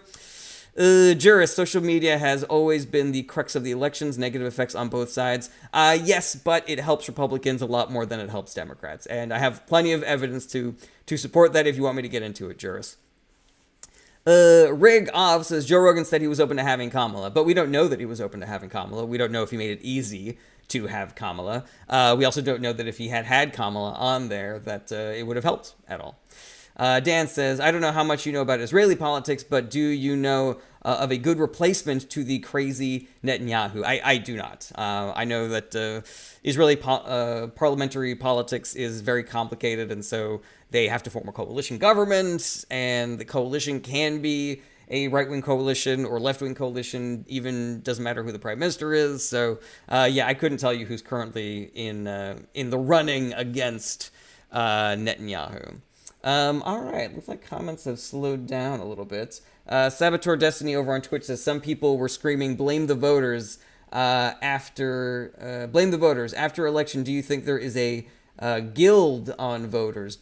Juris, social media has always been the crux of the elections, negative effects on both sides. Yes, but it helps Republicans a lot more than it helps Democrats. And I have plenty of evidence to support that if you want me to get into it, Juris. Rig Off says, Joe Rogan said he was open to having Kamala, but we don't know that he was open to having Kamala. We don't know if he made it easy to have Kamala. We also don't know that if he had Kamala on there, that it would have helped at all. Dan says, I don't know how much you know about Israeli politics, but do you know of a good replacement to the crazy Netanyahu? I do not. I know that Israeli parliamentary politics is very complicated, and so they have to form a coalition government, and the coalition can be a right-wing coalition or left-wing coalition, even doesn't matter who the prime minister is. So, I couldn't tell you who's currently in the running against Netanyahu. All right, looks like comments have slowed down a little bit. Saboteur Destiny over on Twitch says some people were screaming, blame the voters after election. Do you think there is a guild on voters?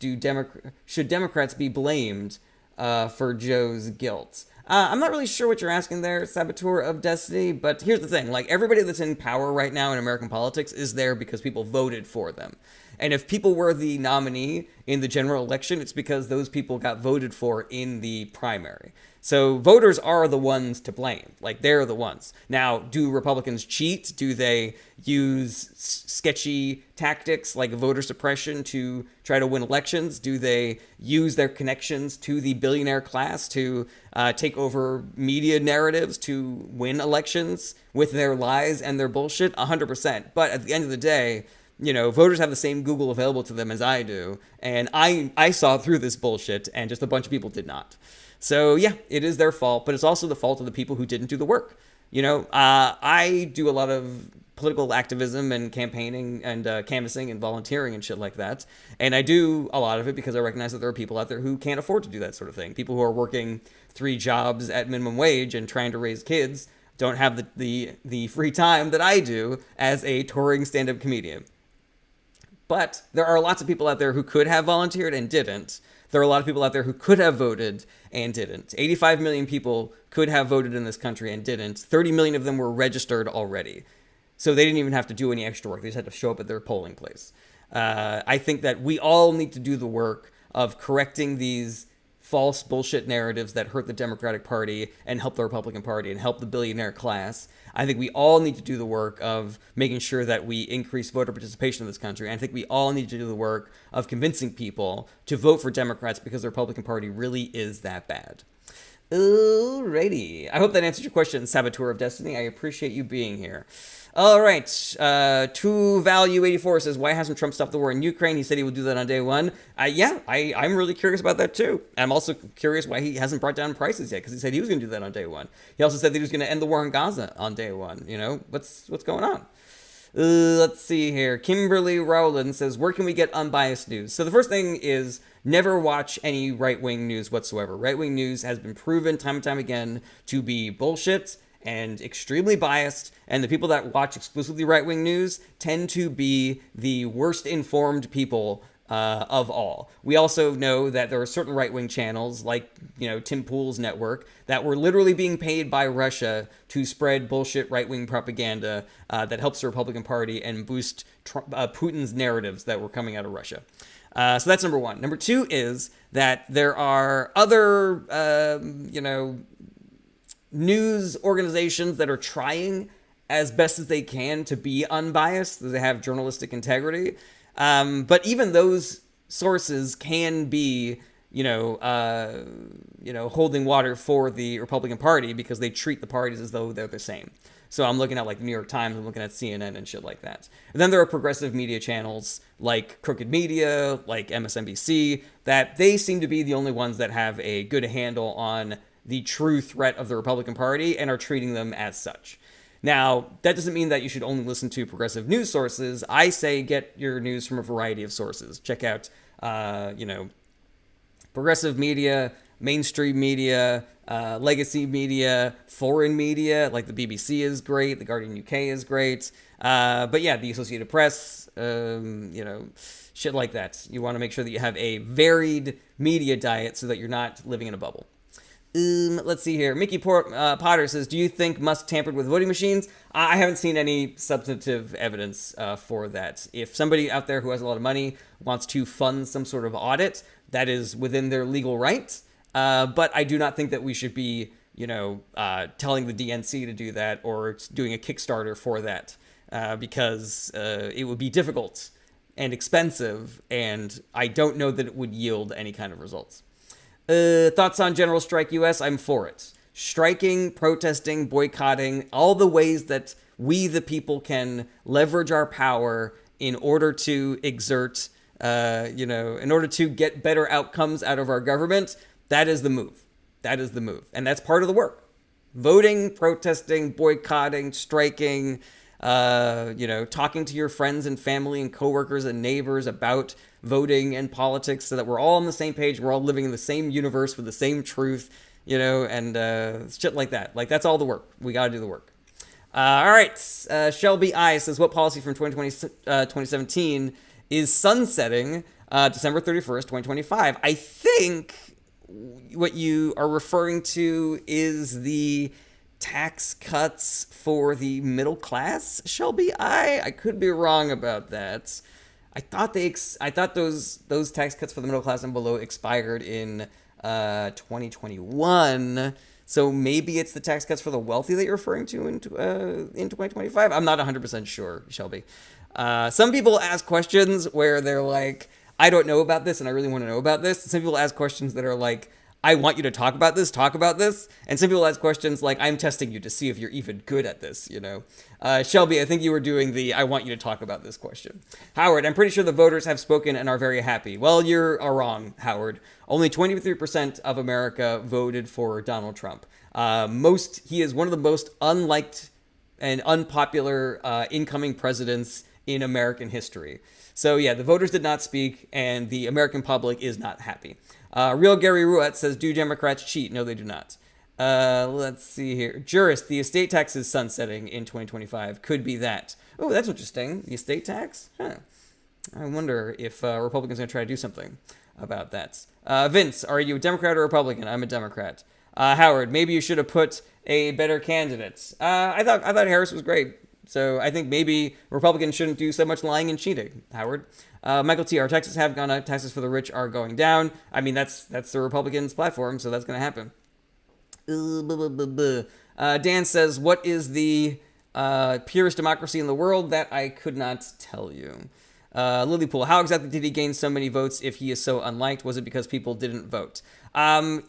Should Democrats be blamed for Joe's guilt? I'm not really sure what you're asking there, Saboteur of Destiny, but here's the thing. Like, everybody that's in power right now in American politics is there because people voted for them. And if people were the nominee in the general election, it's because those people got voted for in the primary. So voters are the ones to blame. Like, they're the ones. Now, do Republicans cheat? Do they use sketchy tactics like voter suppression to try to win elections? Do they use their connections to the billionaire class to take over media narratives to win elections with their lies and their bullshit? 100%. But at the end of the day, voters have the same Google available to them as I do. And I saw through this bullshit, and just a bunch of people did not. So yeah, it is their fault, but it's also the fault of the people who didn't do the work. I do a lot of political activism and campaigning and canvassing and volunteering and shit like that. And I do a lot of it because I recognize that there are people out there who can't afford to do that sort of thing. People who are working 3 jobs at minimum wage and trying to raise kids don't have the free time that I do as a touring stand-up comedian. But there are lots of people out there who could have volunteered and didn't. There are a lot of people out there who could have voted and didn't. 85 million people could have voted in this country and didn't. 30 million of them were registered already. So they didn't even have to do any extra work. They just had to show up at their polling place. I think that we all need to do the work of correcting these false bullshit narratives that hurt the Democratic Party and help the Republican Party and help the billionaire class. I think we all need to do the work of making sure that we increase voter participation in this country. And I think we all need to do the work of convincing people to vote for Democrats because the Republican Party really is that bad. Alrighty. I hope that answers your question, Saboteur of Destiny. I appreciate you being here. All right. 2Value84 says, why hasn't Trump stopped the war in Ukraine? He said he would do that on day one. I'm really curious about that too. I'm also curious why he hasn't brought down prices yet, because he said he was going to do that on day one. He also said that he was going to end the war in Gaza on day one. What's going on? Let's see here. Kimberly Rowland says, where can we get unbiased news? So the first thing is never watch any right-wing news whatsoever. Right-wing news has been proven time and time again to be bullshit and extremely biased, and the people that watch exclusively right-wing news tend to be the worst informed people of all. We also know that there are certain right-wing channels, like Tim Pool's network, that were literally being paid by Russia to spread bullshit right-wing propaganda that helps the Republican Party and boost Putin's narratives that were coming out of Russia. So that's number one. Number two is that there are other, news organizations that are trying as best as they can to be unbiased. They have journalistic integrity. But even those sources can be, holding water for the Republican Party because they treat the parties as though they're the same. So I'm looking at the New York Times, I'm looking at CNN and shit like that. And then there are progressive media channels like Crooked Media, like MSNBC, that they seem to be the only ones that have a good handle on the true threat of the Republican Party and are treating them as such. Now, that doesn't mean that you should only listen to progressive news sources. I say get your news from a variety of sources. Check out, progressive media, mainstream media, legacy media, foreign media, like the BBC is great, the Guardian UK is great. But yeah, the Associated Press, shit like that. You want to make sure that you have a varied media diet so that you're not living in a bubble. Let's see here. Mickey Potter says, do you think Musk tampered with voting machines? I haven't seen any substantive evidence for that. If somebody out there who has a lot of money wants to fund some sort of audit, that is within their legal rights. But I do not think that we should be, telling the DNC to do that or doing a Kickstarter for that because it would be difficult and expensive, and I don't know that it would yield any kind of results. Thoughts on General Strike US? I'm for it. Striking, protesting, boycotting, all the ways that we, the people, can leverage our power in order to exert, in order to get better outcomes out of our government, that is the move. That is the move. And that's part of the work. Voting, protesting, boycotting, striking, talking to your friends and family and coworkers and neighbors about voting and politics so that we're all on the same page, we're all living in the same universe with the same truth, and shit like that. Like, that's all the work. We got to do the work. All right. Shelby I says, what policy from 2017 is sunsetting December 31st, 2025? I think what you are referring to is the tax cuts for the middle class, Shelby. I could be wrong about that. I thought those tax cuts for the middle class and below expired in 2021. So maybe it's the tax cuts for the wealthy that you're referring to in 2025. I'm not 100% sure, Shelby. Some people ask questions where they're like, I don't know about this and I really want to know about this. Some people ask questions that are like, I want you to talk about this, And some people ask questions like, I'm testing you to see if you're even good at this, Shelby, I think you were doing the I want you to talk about this question. Howard, I'm pretty sure the voters have spoken and are very happy. Well, you're wrong, Howard. Only 23% of America voted for Donald Trump. He is one of the most unliked and unpopular incoming presidents in American history. So yeah, the voters did not speak, and the American public is not happy. Real Gary Ruett says, do Democrats cheat? No, they do not. Let's see here. Jurist, the estate tax is sunsetting in 2025. Could be that. Oh, that's interesting. The estate tax? Huh. I wonder if Republicans are going to try to do something about that. Vince, are you a Democrat or Republican? I'm a Democrat. Howard, maybe you should have put a better candidate. I thought Harris was great. So I think maybe Republicans shouldn't do so much lying and cheating, Howard. Michael T., our taxes have gone up. Taxes for the rich are going down. I mean, that's the Republicans' platform, so that's going to happen. Dan says, what is the purest democracy in the world? That I could not tell you. Lilypool, how exactly did he gain so many votes if he is so unliked? Was it because people didn't vote?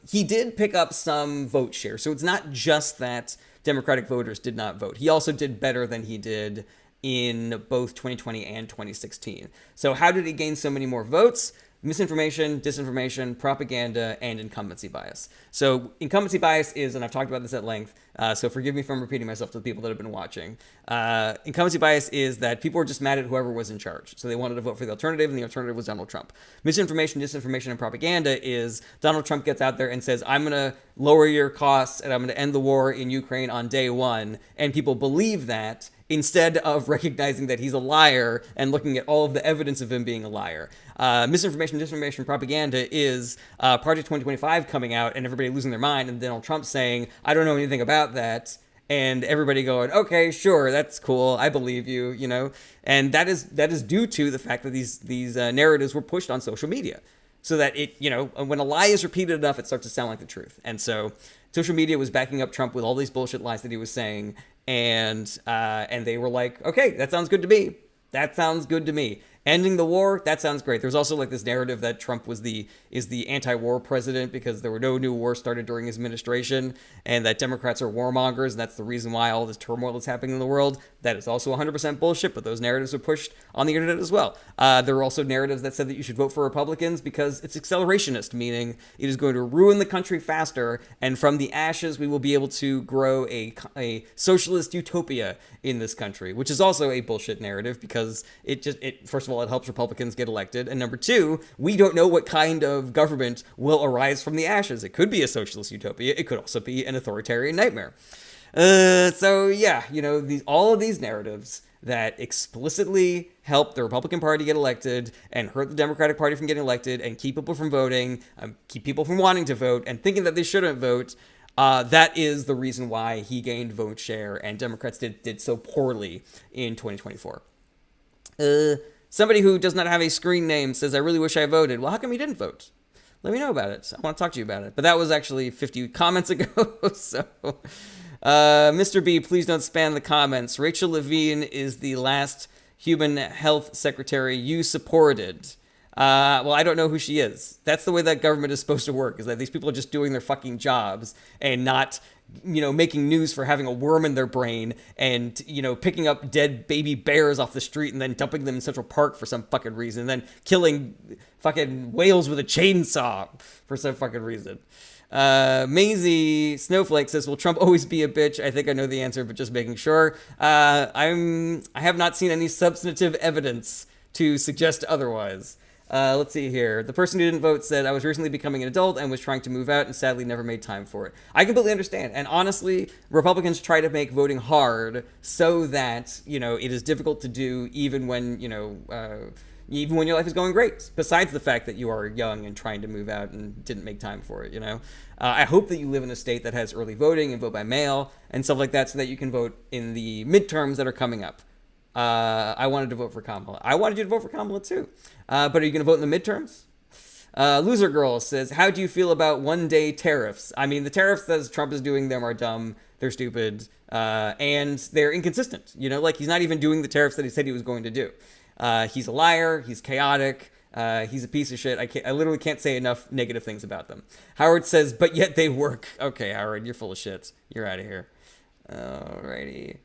He did pick up some vote share, so it's not just that Democratic voters did not vote. He also did better than he did in both 2020 and 2016. So how did he gain so many more votes? Misinformation, disinformation, propaganda, and incumbency bias. So incumbency bias is, and I've talked about this at length, so forgive me from repeating myself to the people that have been watching. Incumbency bias is that people were just mad at whoever was in charge. So they wanted to vote for the alternative, and the alternative was Donald Trump. Misinformation, disinformation, and propaganda is Donald Trump gets out there and says, I'm going to lower your costs, and I'm going to end the war in Ukraine on day one. And people believe that, instead of recognizing that he's a liar and looking at all of the evidence of him being a liar. Misinformation, disinformation, propaganda is Project 2025 coming out and everybody losing their mind, and Donald Trump saying, I don't know anything about that, and everybody going, okay, sure, that's cool, I believe you, And that is due to the fact that these narratives were pushed on social media. So that it, when a lie is repeated enough, it starts to sound like the truth. And so social media was backing up Trump with all these bullshit lies that he was saying. And they were like, okay, that sounds good to me. That sounds good to me. Ending the war, that sounds great. There's also like this narrative that Trump is the anti-war president because there were no new wars started during his administration, and that Democrats are warmongers, and that's the reason why all this turmoil is happening in the world. That is also 100% bullshit, but those narratives are pushed on the internet as well. There were also narratives that said that you should vote for Republicans because it's accelerationist, meaning it is going to ruin the country faster, and from the ashes we will be able to grow a socialist utopia in this country, which is also a bullshit narrative because it first of all, it helps Republicans get elected. And number two, we don't know what kind of government will arise from the ashes. It could be a socialist utopia. It could also be an authoritarian nightmare. So yeah, all of these narratives that explicitly help the Republican Party get elected and hurt the Democratic Party from getting elected and keep people from voting, keep people from wanting to vote and thinking that they shouldn't vote, that is the reason why he gained vote share and Democrats did so poorly in 2024. Somebody who does not have a screen name says, I really wish I voted. Well, how come you didn't vote? Let me know about it. I want to talk to you about it. But that was actually 50 comments ago. So, Mr. B, please don't spam the comments. Rachel Levine is the last human health secretary you supported. Well, I don't know who she is. That's the way that government is supposed to work, is that these people are just doing their fucking jobs and not, making news for having a worm in their brain and, picking up dead baby bears off the street and then dumping them in Central Park for some fucking reason, and then killing fucking whales with a chainsaw for some fucking reason. Maisie Snowflake says, will Trump always be a bitch? I think I know the answer, but just making sure. I have not seen any substantive evidence to suggest otherwise. Let's see here. The person who didn't vote said, I was recently becoming an adult and was trying to move out and sadly never made time for it. I completely understand. And honestly, Republicans try to make voting hard so that, it is difficult to do even when your life is going great, besides the fact that you are young and trying to move out and didn't make time for it, I hope that you live in a state that has early voting and vote by mail and stuff like that so that you can vote in the midterms that are coming up. I wanted to vote for Kamala. I wanted you to vote for Kamala too. But are you going to vote in the midterms? Loser Girl says, how do you feel about one-day tariffs? I mean, the tariffs that Trump is doing them are dumb, they're stupid, and they're inconsistent. He's not even doing the tariffs that he said he was going to do. He's a liar, he's chaotic, He's a piece of shit. I literally can't say enough negative things about them. Howard says, but yet they work. Okay, Howard, you're full of shit. You're out of here. Alrighty.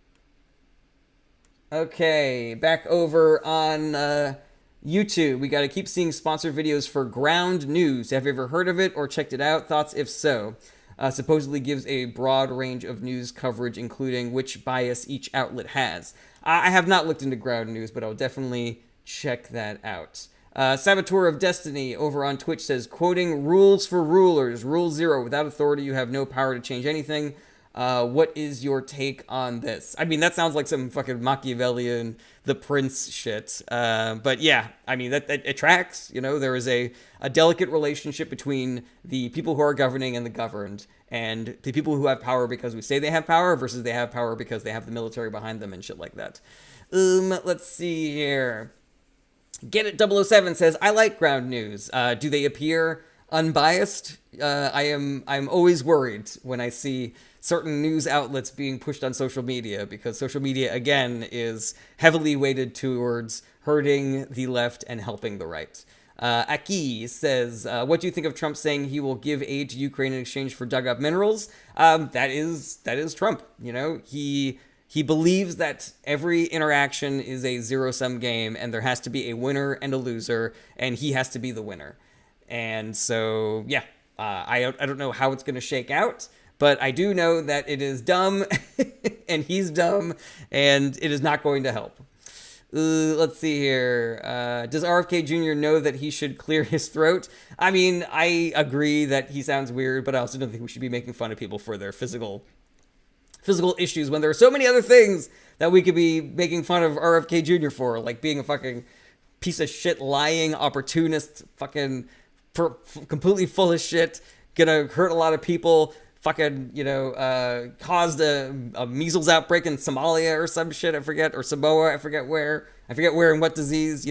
Okay, back over on YouTube. We got to keep seeing sponsored videos for Ground News. Have you ever heard of it or checked it out? Thoughts if so? Supposedly gives a broad range of news coverage, including which bias each outlet has. I have not looked into Ground News, but I'll definitely check that out. Saboteur of Destiny over on Twitch says, quoting rules for rulers, rule 0, without authority you have no power to change anything. What is your take on this? I mean, that sounds like some fucking Machiavellian, the prince shit. But yeah, I mean, that it tracks. You know, there is a delicate relationship between the people who are governing and the governed, and the people who have power because we say they have power versus they have power because they have the military behind them and shit like that. Let's see here. Get It 007 says, I like Ground News. Do they appear unbiased? I'm always worried when I see certain news outlets being pushed on social media, because social media, again, is heavily weighted towards hurting the left and helping the right. Aki says, what do you think of Trump saying he will give aid to Ukraine in exchange for dug up minerals? That is Trump. You know, he believes that every interaction is a zero-sum game, and there has to be a winner and a loser, and he has to be the winner. And so, yeah, I don't know how it's going to shake out, but I do know that it is dumb, and he's dumb, and it is not going to help. Let's see here. Does RFK Jr. know that he should clear his throat? I mean, I agree that he sounds weird, but I also don't think we should be making fun of people for their physical issues when there are so many other things that we could be making fun of RFK Jr. for, like being a fucking piece of shit, lying, opportunist, fucking completely full of shit, gonna hurt a lot of people, fucking, caused a measles outbreak in Somalia or some shit, I forget, or Samoa, I forget where and what disease,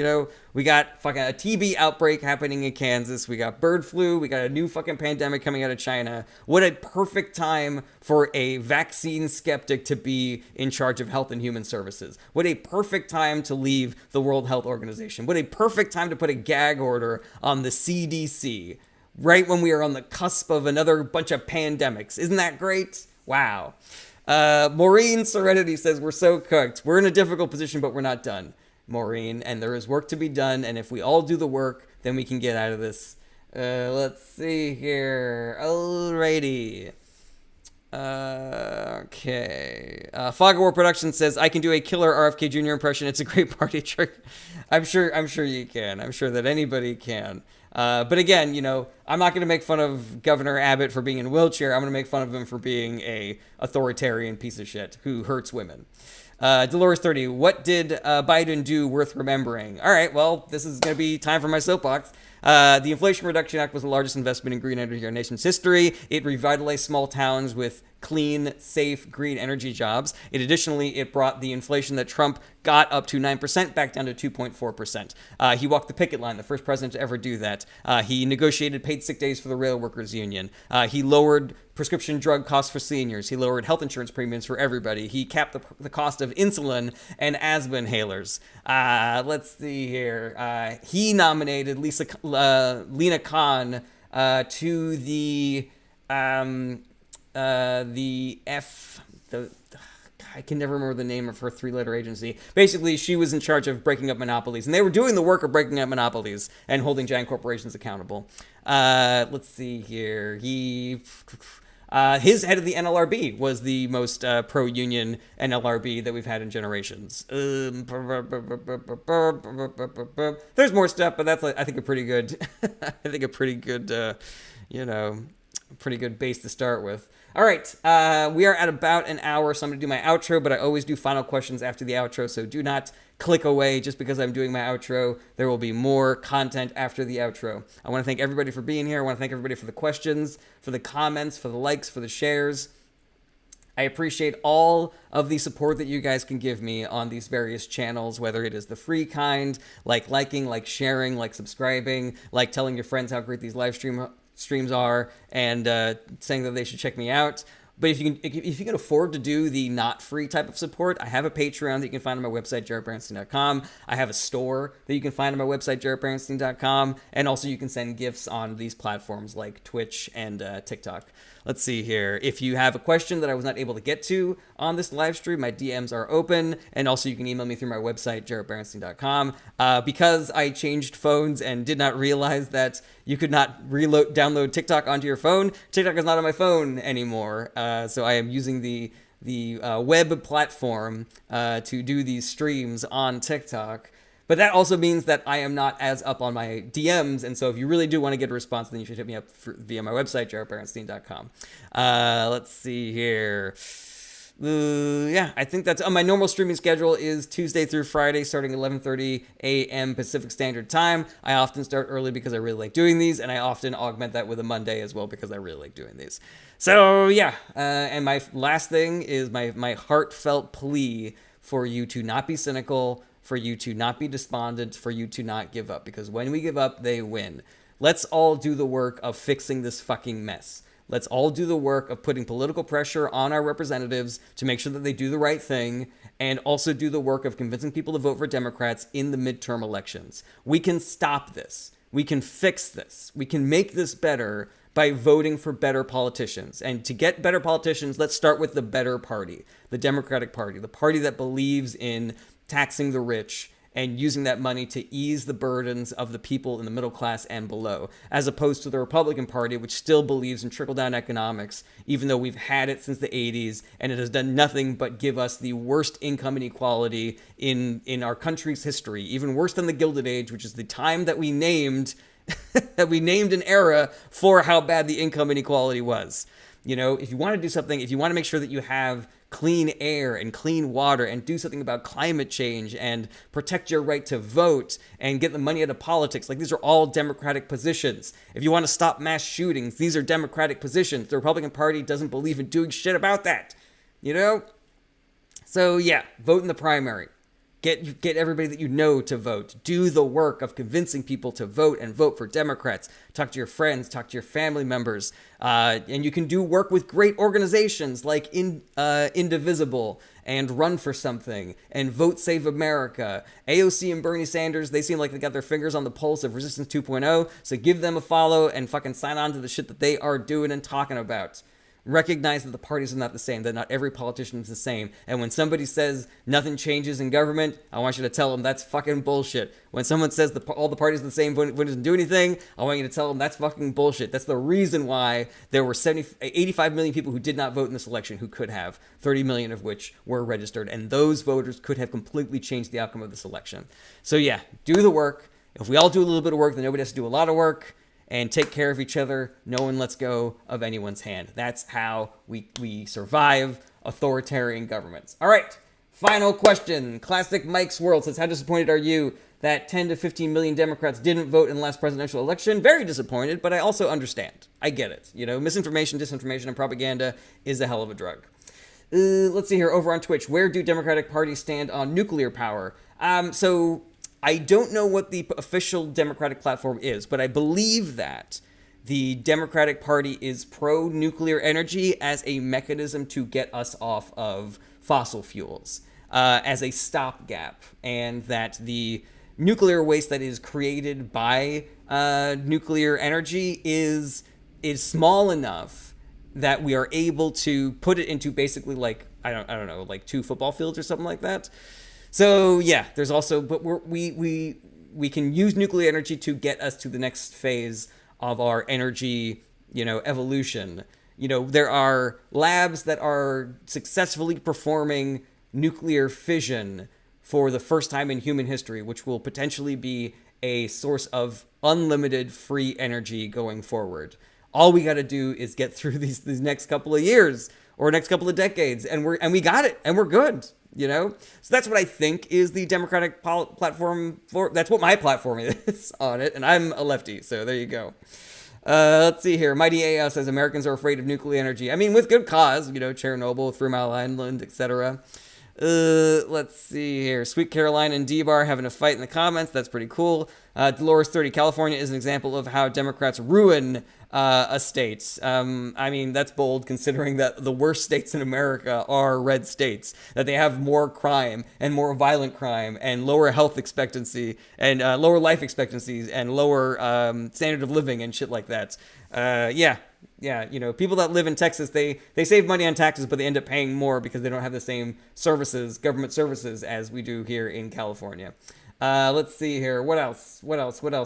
we got fucking a TB outbreak happening in Kansas, we got bird flu, we got a new fucking pandemic coming out of China. What a perfect time for a vaccine skeptic to be in charge of health and human services. What a perfect time to leave the World Health Organization. What a perfect time to put a gag order on the CDC. Right when we are on the cusp of another bunch of pandemics. Isn't that great? Wow. Maureen Serenity says, we're so cooked. We're in a difficult position, but we're not done, Maureen. And there is work to be done. And if we all do the work, then we can get out of this. Let's see here. Alrighty. Okay. Fog of War Productions says, I can do a killer RFK Jr. impression. It's a great party trick. I'm sure you can. I'm sure that anybody can. But again, I'm not going to make fun of Governor Abbott for being in a wheelchair. I'm going to make fun of him for being a authoritarian piece of shit who hurts women. Dolores 30, what did Biden do worth remembering? All right, well, this is going to be time for my soapbox. The Inflation Reduction Act was the largest investment in green energy in our nation's history. It revitalized small towns with clean, safe, green energy jobs. It brought the inflation that Trump got up to 9% back down to 2.4%. He walked the picket line, the first president to ever do that. He negotiated paid sick days for the rail workers union. He lowered prescription drug costs for seniors. He lowered health insurance premiums for everybody. He capped the cost of insulin and asthma inhalers. Let's see here. He nominated Lena Khan to the I can never remember the name of her 3-letter agency. Basically, she was in charge of breaking up monopolies, and they were doing the work of breaking up monopolies and holding giant corporations accountable. Let's see here. His head of the NLRB was the most pro-union NLRB that we've had in generations. There's more stuff, but that's, I think, a pretty good, pretty good base to start with. All right, we are at about an hour, so I'm going to do my outro, but I always do final questions after the outro, so do not click away just because I'm doing my outro. There will be more content after the outro. I want to thank everybody for being here. I want to thank everybody for the questions, for the comments, for the likes, for the shares. I appreciate all of the support that you guys can give me on these various channels, whether it is the free kind, like liking, like sharing, like subscribing, like telling your friends how great these live streams are, and saying that they should check me out, But if you can afford to do the not free type of support, I have a Patreon that you can find on my website, jaredbernstein.com. I have a store that you can find on my website, jaredbernstein.com. And also you can send gifts on these platforms like Twitch and TikTok. Let's see here. If you have a question that I was not able to get to on this live stream, my DMs are open. And also you can email me through my website, jaredbernstein.com. Because I changed phones and did not realize that you could not download TikTok onto your phone, TikTok is not on my phone anymore. So I am using the web platform to do these streams on TikTok. But that also means that I am not as up on my DMs, and so if you really do want to get a response, then you should hit me up via my website, jaredbernstein.com. Let's see here. Yeah, I think that's my normal streaming schedule is Tuesday through Friday, starting 11:30 a.m. Pacific Standard Time. I often start early because I really like doing these, and I often augment that with a Monday as well because I really like doing these. So yeah, and my last thing is my heartfelt plea for you to not be cynical, for you to not be despondent, for you to not give up, because when we give up, they win. Let's all do the work of fixing this fucking mess. Let's all do the work of putting political pressure on our representatives to make sure that they do the right thing, and also do the work of convincing people to vote for Democrats in the midterm elections. We can stop this. We can fix this. We can make this better by voting for better politicians. And to get better politicians, let's start with the better party, the Democratic Party, the party that believes in taxing the rich and using that money to ease the burdens of the people in the middle class and below, as opposed to the Republican Party, which still believes in trickle-down economics, even though we've had it since the 80s, and it has done nothing but give us the worst income inequality in our country's history, even worse than the Gilded Age, which is the time that we named that we named an era for how bad the income inequality was. You know, if you want to do something, if you want to make sure that you have clean air and clean water and do something about climate change and protect your right to vote and get the money out of politics, like these are all Democratic positions. If you want to stop mass shootings, these are Democratic positions. The Republican Party doesn't believe in doing shit about that, you know? So yeah, vote in the primary. Get everybody that you know to vote. Do the work of convincing people to vote and vote for Democrats. Talk to your friends, talk to your family members. And you can do work with great organizations like Indivisible and Run for Something and Vote Save America. AOC and Bernie Sanders, they seem like they got their fingers on the pulse of Resistance 2.0. So give them a follow and fucking sign on to the shit that they are doing and talking about. Recognize that the parties are not the same, that not every politician is the same. And when somebody says nothing changes in government, I want you to tell them that's fucking bullshit. When someone says all the parties are the same, vote doesn't do anything, I want you to tell them that's fucking bullshit. That's the reason why there were 85 million people who did not vote in this election who could have, 30 million of which were registered. And those voters could have completely changed the outcome of this election. So yeah, do the work. If we all do a little bit of work, then nobody has to do a lot of work. And take care of each other. No one lets go of anyone's hand. That's how we survive authoritarian governments. All right, final question. Classic Mike's World says, how disappointed are you that 10 to 15 million Democrats didn't vote in the last presidential election? Very disappointed, but I also understand. I get it. You know, misinformation, disinformation, and propaganda is a hell of a drug. Let's see here. Over on Twitch, where do Democratic parties stand on nuclear power? So I don't know what the official Democratic platform is, but I believe that the Democratic Party is pro-nuclear energy as a mechanism to get us off of fossil fuels, as a stopgap, and that the nuclear waste that is created by nuclear energy is small enough that we are able to put it into basically like, I don't know, like 2 football fields or something like that. So yeah, there's also, but we can use nuclear energy to get us to the next phase of our energy, evolution. There are labs that are successfully performing nuclear fission for the first time in human history, which will potentially be a source of unlimited free energy going forward. All we got to do is get through these next couple of years or next couple of decades, and we got it, and we're good. So that's what I think is the Democratic platform for. That's what my platform is on it, and I'm a lefty, so there you go. Let's see here. Mighty AO says Americans are afraid of nuclear energy. I mean, with good cause. Chernobyl, 3 Mile Island, etc. Let's see here. Sweet Caroline and D-Bar having a fight in the comments. That's pretty cool. Dolores 30, California is an example of how Democrats ruin a state. I mean, that's bold considering that the worst states in America are red states, that they have more crime and more violent crime and lower health expectancy and lower life expectancies and lower standard of living and shit like that. Yeah, you know, people that live in Texas, they save money on taxes, but they end up paying more because they don't have the same services, government services, as we do here in California. Let's see here. What else?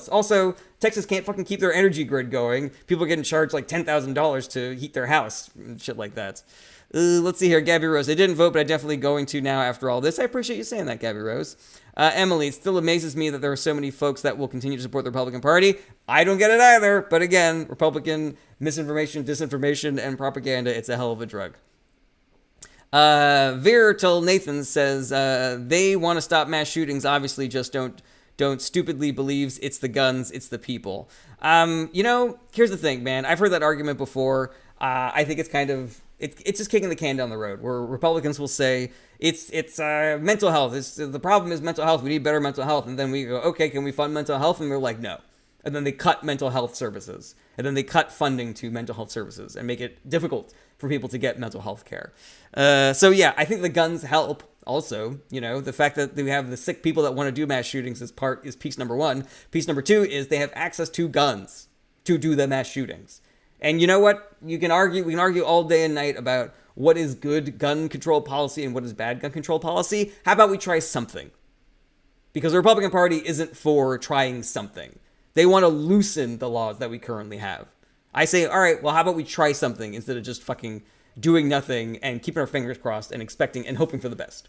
Also, Texas can't fucking keep their energy grid going. People are getting charged like $10,000 to heat their house and shit like that. Let's see here. Gabby Rose. I didn't vote, but I'm definitely going to now after all this. I appreciate you saying that, Gabby Rose. Emily, it still amazes me that there are so many folks that will continue to support the Republican Party. I don't get it either. But again, Republican misinformation, disinformation, and propaganda, it's a hell of a drug. Virtual Nathan says they want to stop mass shootings. Obviously, just don't stupidly believes it's the guns, it's the people. You know, here's the thing, man. I've heard that argument before. I think it's kind of it's just kicking the can down the road. Where Republicans will say it's mental health. The problem is mental health. We need better mental health, and then we go, okay, can we fund mental health? And they're like, no. And then they cut mental health services, and then they cut funding to mental health services and make it difficult for people to get mental health care. So yeah, I think the guns help. Also, you know, the fact that we have the sick people that want to do mass shootings is piece number one. Piece number two is they have access to guns to do the mass shootings. And you know what? We can argue all day and night about what is good gun control policy and what is bad gun control policy. How about we try something? Because the Republican Party isn't for trying something. They want to loosen the laws that we currently have. I say, all right, well, how about we try something instead of just fucking doing nothing and keeping our fingers crossed and expecting and hoping for the best.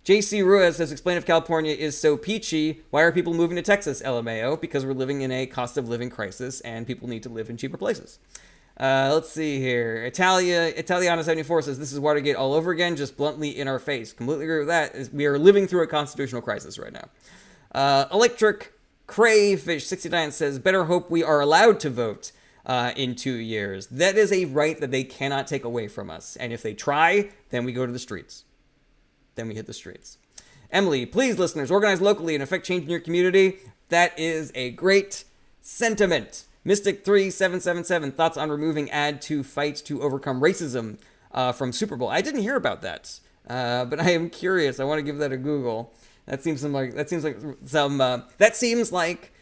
JC Ruiz says, explain if California is so peachy, why are people moving to Texas, LMAO? Because we're living in a cost of living crisis and people need to live in cheaper places. Let's see here. Italiana74 says, this is Watergate all over again, just bluntly in our face. Completely agree with that. We are living through a constitutional crisis right now. Electric Crayfish 69 says, better hope we are allowed to vote in 2 years. That is a right that they cannot take away from us. And if they try, then we go to the streets. Then we hit the streets. Emily, please, listeners, organize locally and affect change in your community. That is a great sentiment. Mystic3777, thoughts on removing ad to fight to overcome racism from Super Bowl. I didn't hear about that, but I am curious. I want to give that a Google. That seems like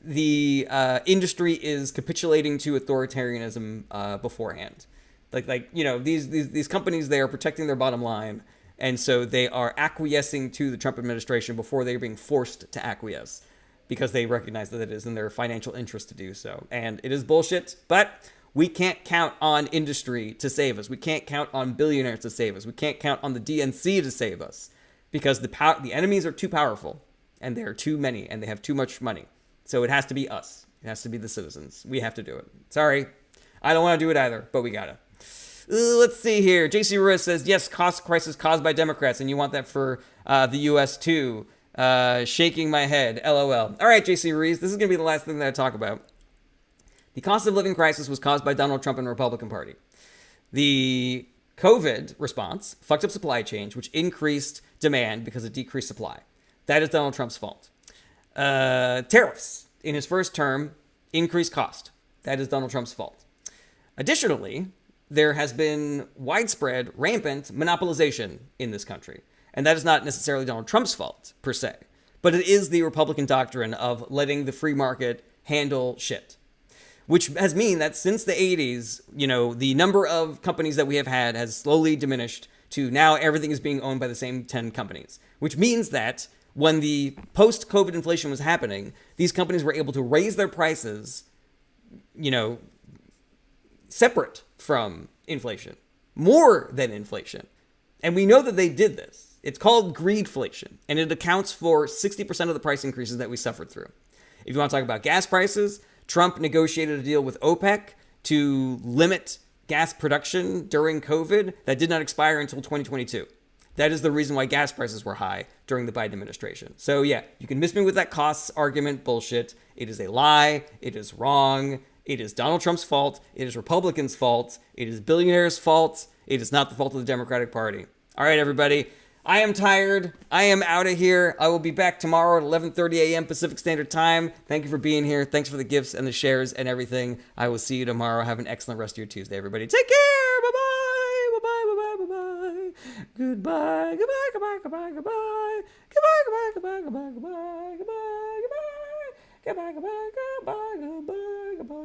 the industry is capitulating to authoritarianism beforehand. Like you know, these companies, they are protecting their bottom line, and so they are acquiescing to the Trump administration before they are being forced to acquiesce, because they recognize that it is in their financial interest to do so. And it is bullshit, but we can't count on industry to save us. We can't count on billionaires to save us. We can't count on the DNC to save us, because the enemies are too powerful, and they are too many, and they have too much money. So it has to be us. It has to be the citizens. We have to do it. Sorry. I don't want to do it either, but we gotta. Let's see here. JC Ruiz says, yes, cost crisis caused by Democrats, and you want that for the U.S. too. Shaking my head. LOL. All right, JC Ruiz, this is going to be the last thing that I talk about. The cost of living crisis was caused by Donald Trump and the Republican Party. The COVID response fucked up supply chain, which increased demand because it decreased supply. That is Donald Trump's fault. Tariffs in his first term increased cost. That is Donald Trump's fault. Additionally, there has been widespread, rampant monopolization in this country. And that is not necessarily Donald Trump's fault, per se. But it is the Republican doctrine of letting the free market handle shit. Which has mean that since the 80s, you know, the number of companies that we have had has slowly diminished to now everything is being owned by the same 10 companies. Which means that when the post-COVID inflation was happening, these companies were able to raise their prices, you know, separate from inflation. More than inflation. And we know that they did this. It's called greedflation, and it accounts for 60% of the price increases that we suffered through. If you want to talk about gas prices, Trump negotiated a deal with OPEC to limit gas production during COVID that did not expire until 2022. That is the reason why gas prices were high during the Biden administration. So yeah, you can miss me with that costs argument bullshit. It is a lie. It is wrong. It is Donald Trump's fault. It is Republicans' fault. It is billionaires' fault. It is not the fault of the Democratic Party. All right, everybody. I am tired. I am out of here. I will be back tomorrow at 11:30 a.m. Pacific Standard Time. Thank you for being here. Thanks for the gifts and the shares and everything. I will see you tomorrow. Have an excellent rest of your Tuesday, everybody. Take care. Bye-bye. Bye-bye. Bye-bye. Bye-bye. Goodbye. Goodbye. Goodbye. Goodbye. Goodbye. Goodbye. Goodbye. Goodbye. Goodbye. Goodbye. Goodbye. Goodbye. Goodbye. Goodbye. Goodbye. Goodbye. Goodbye.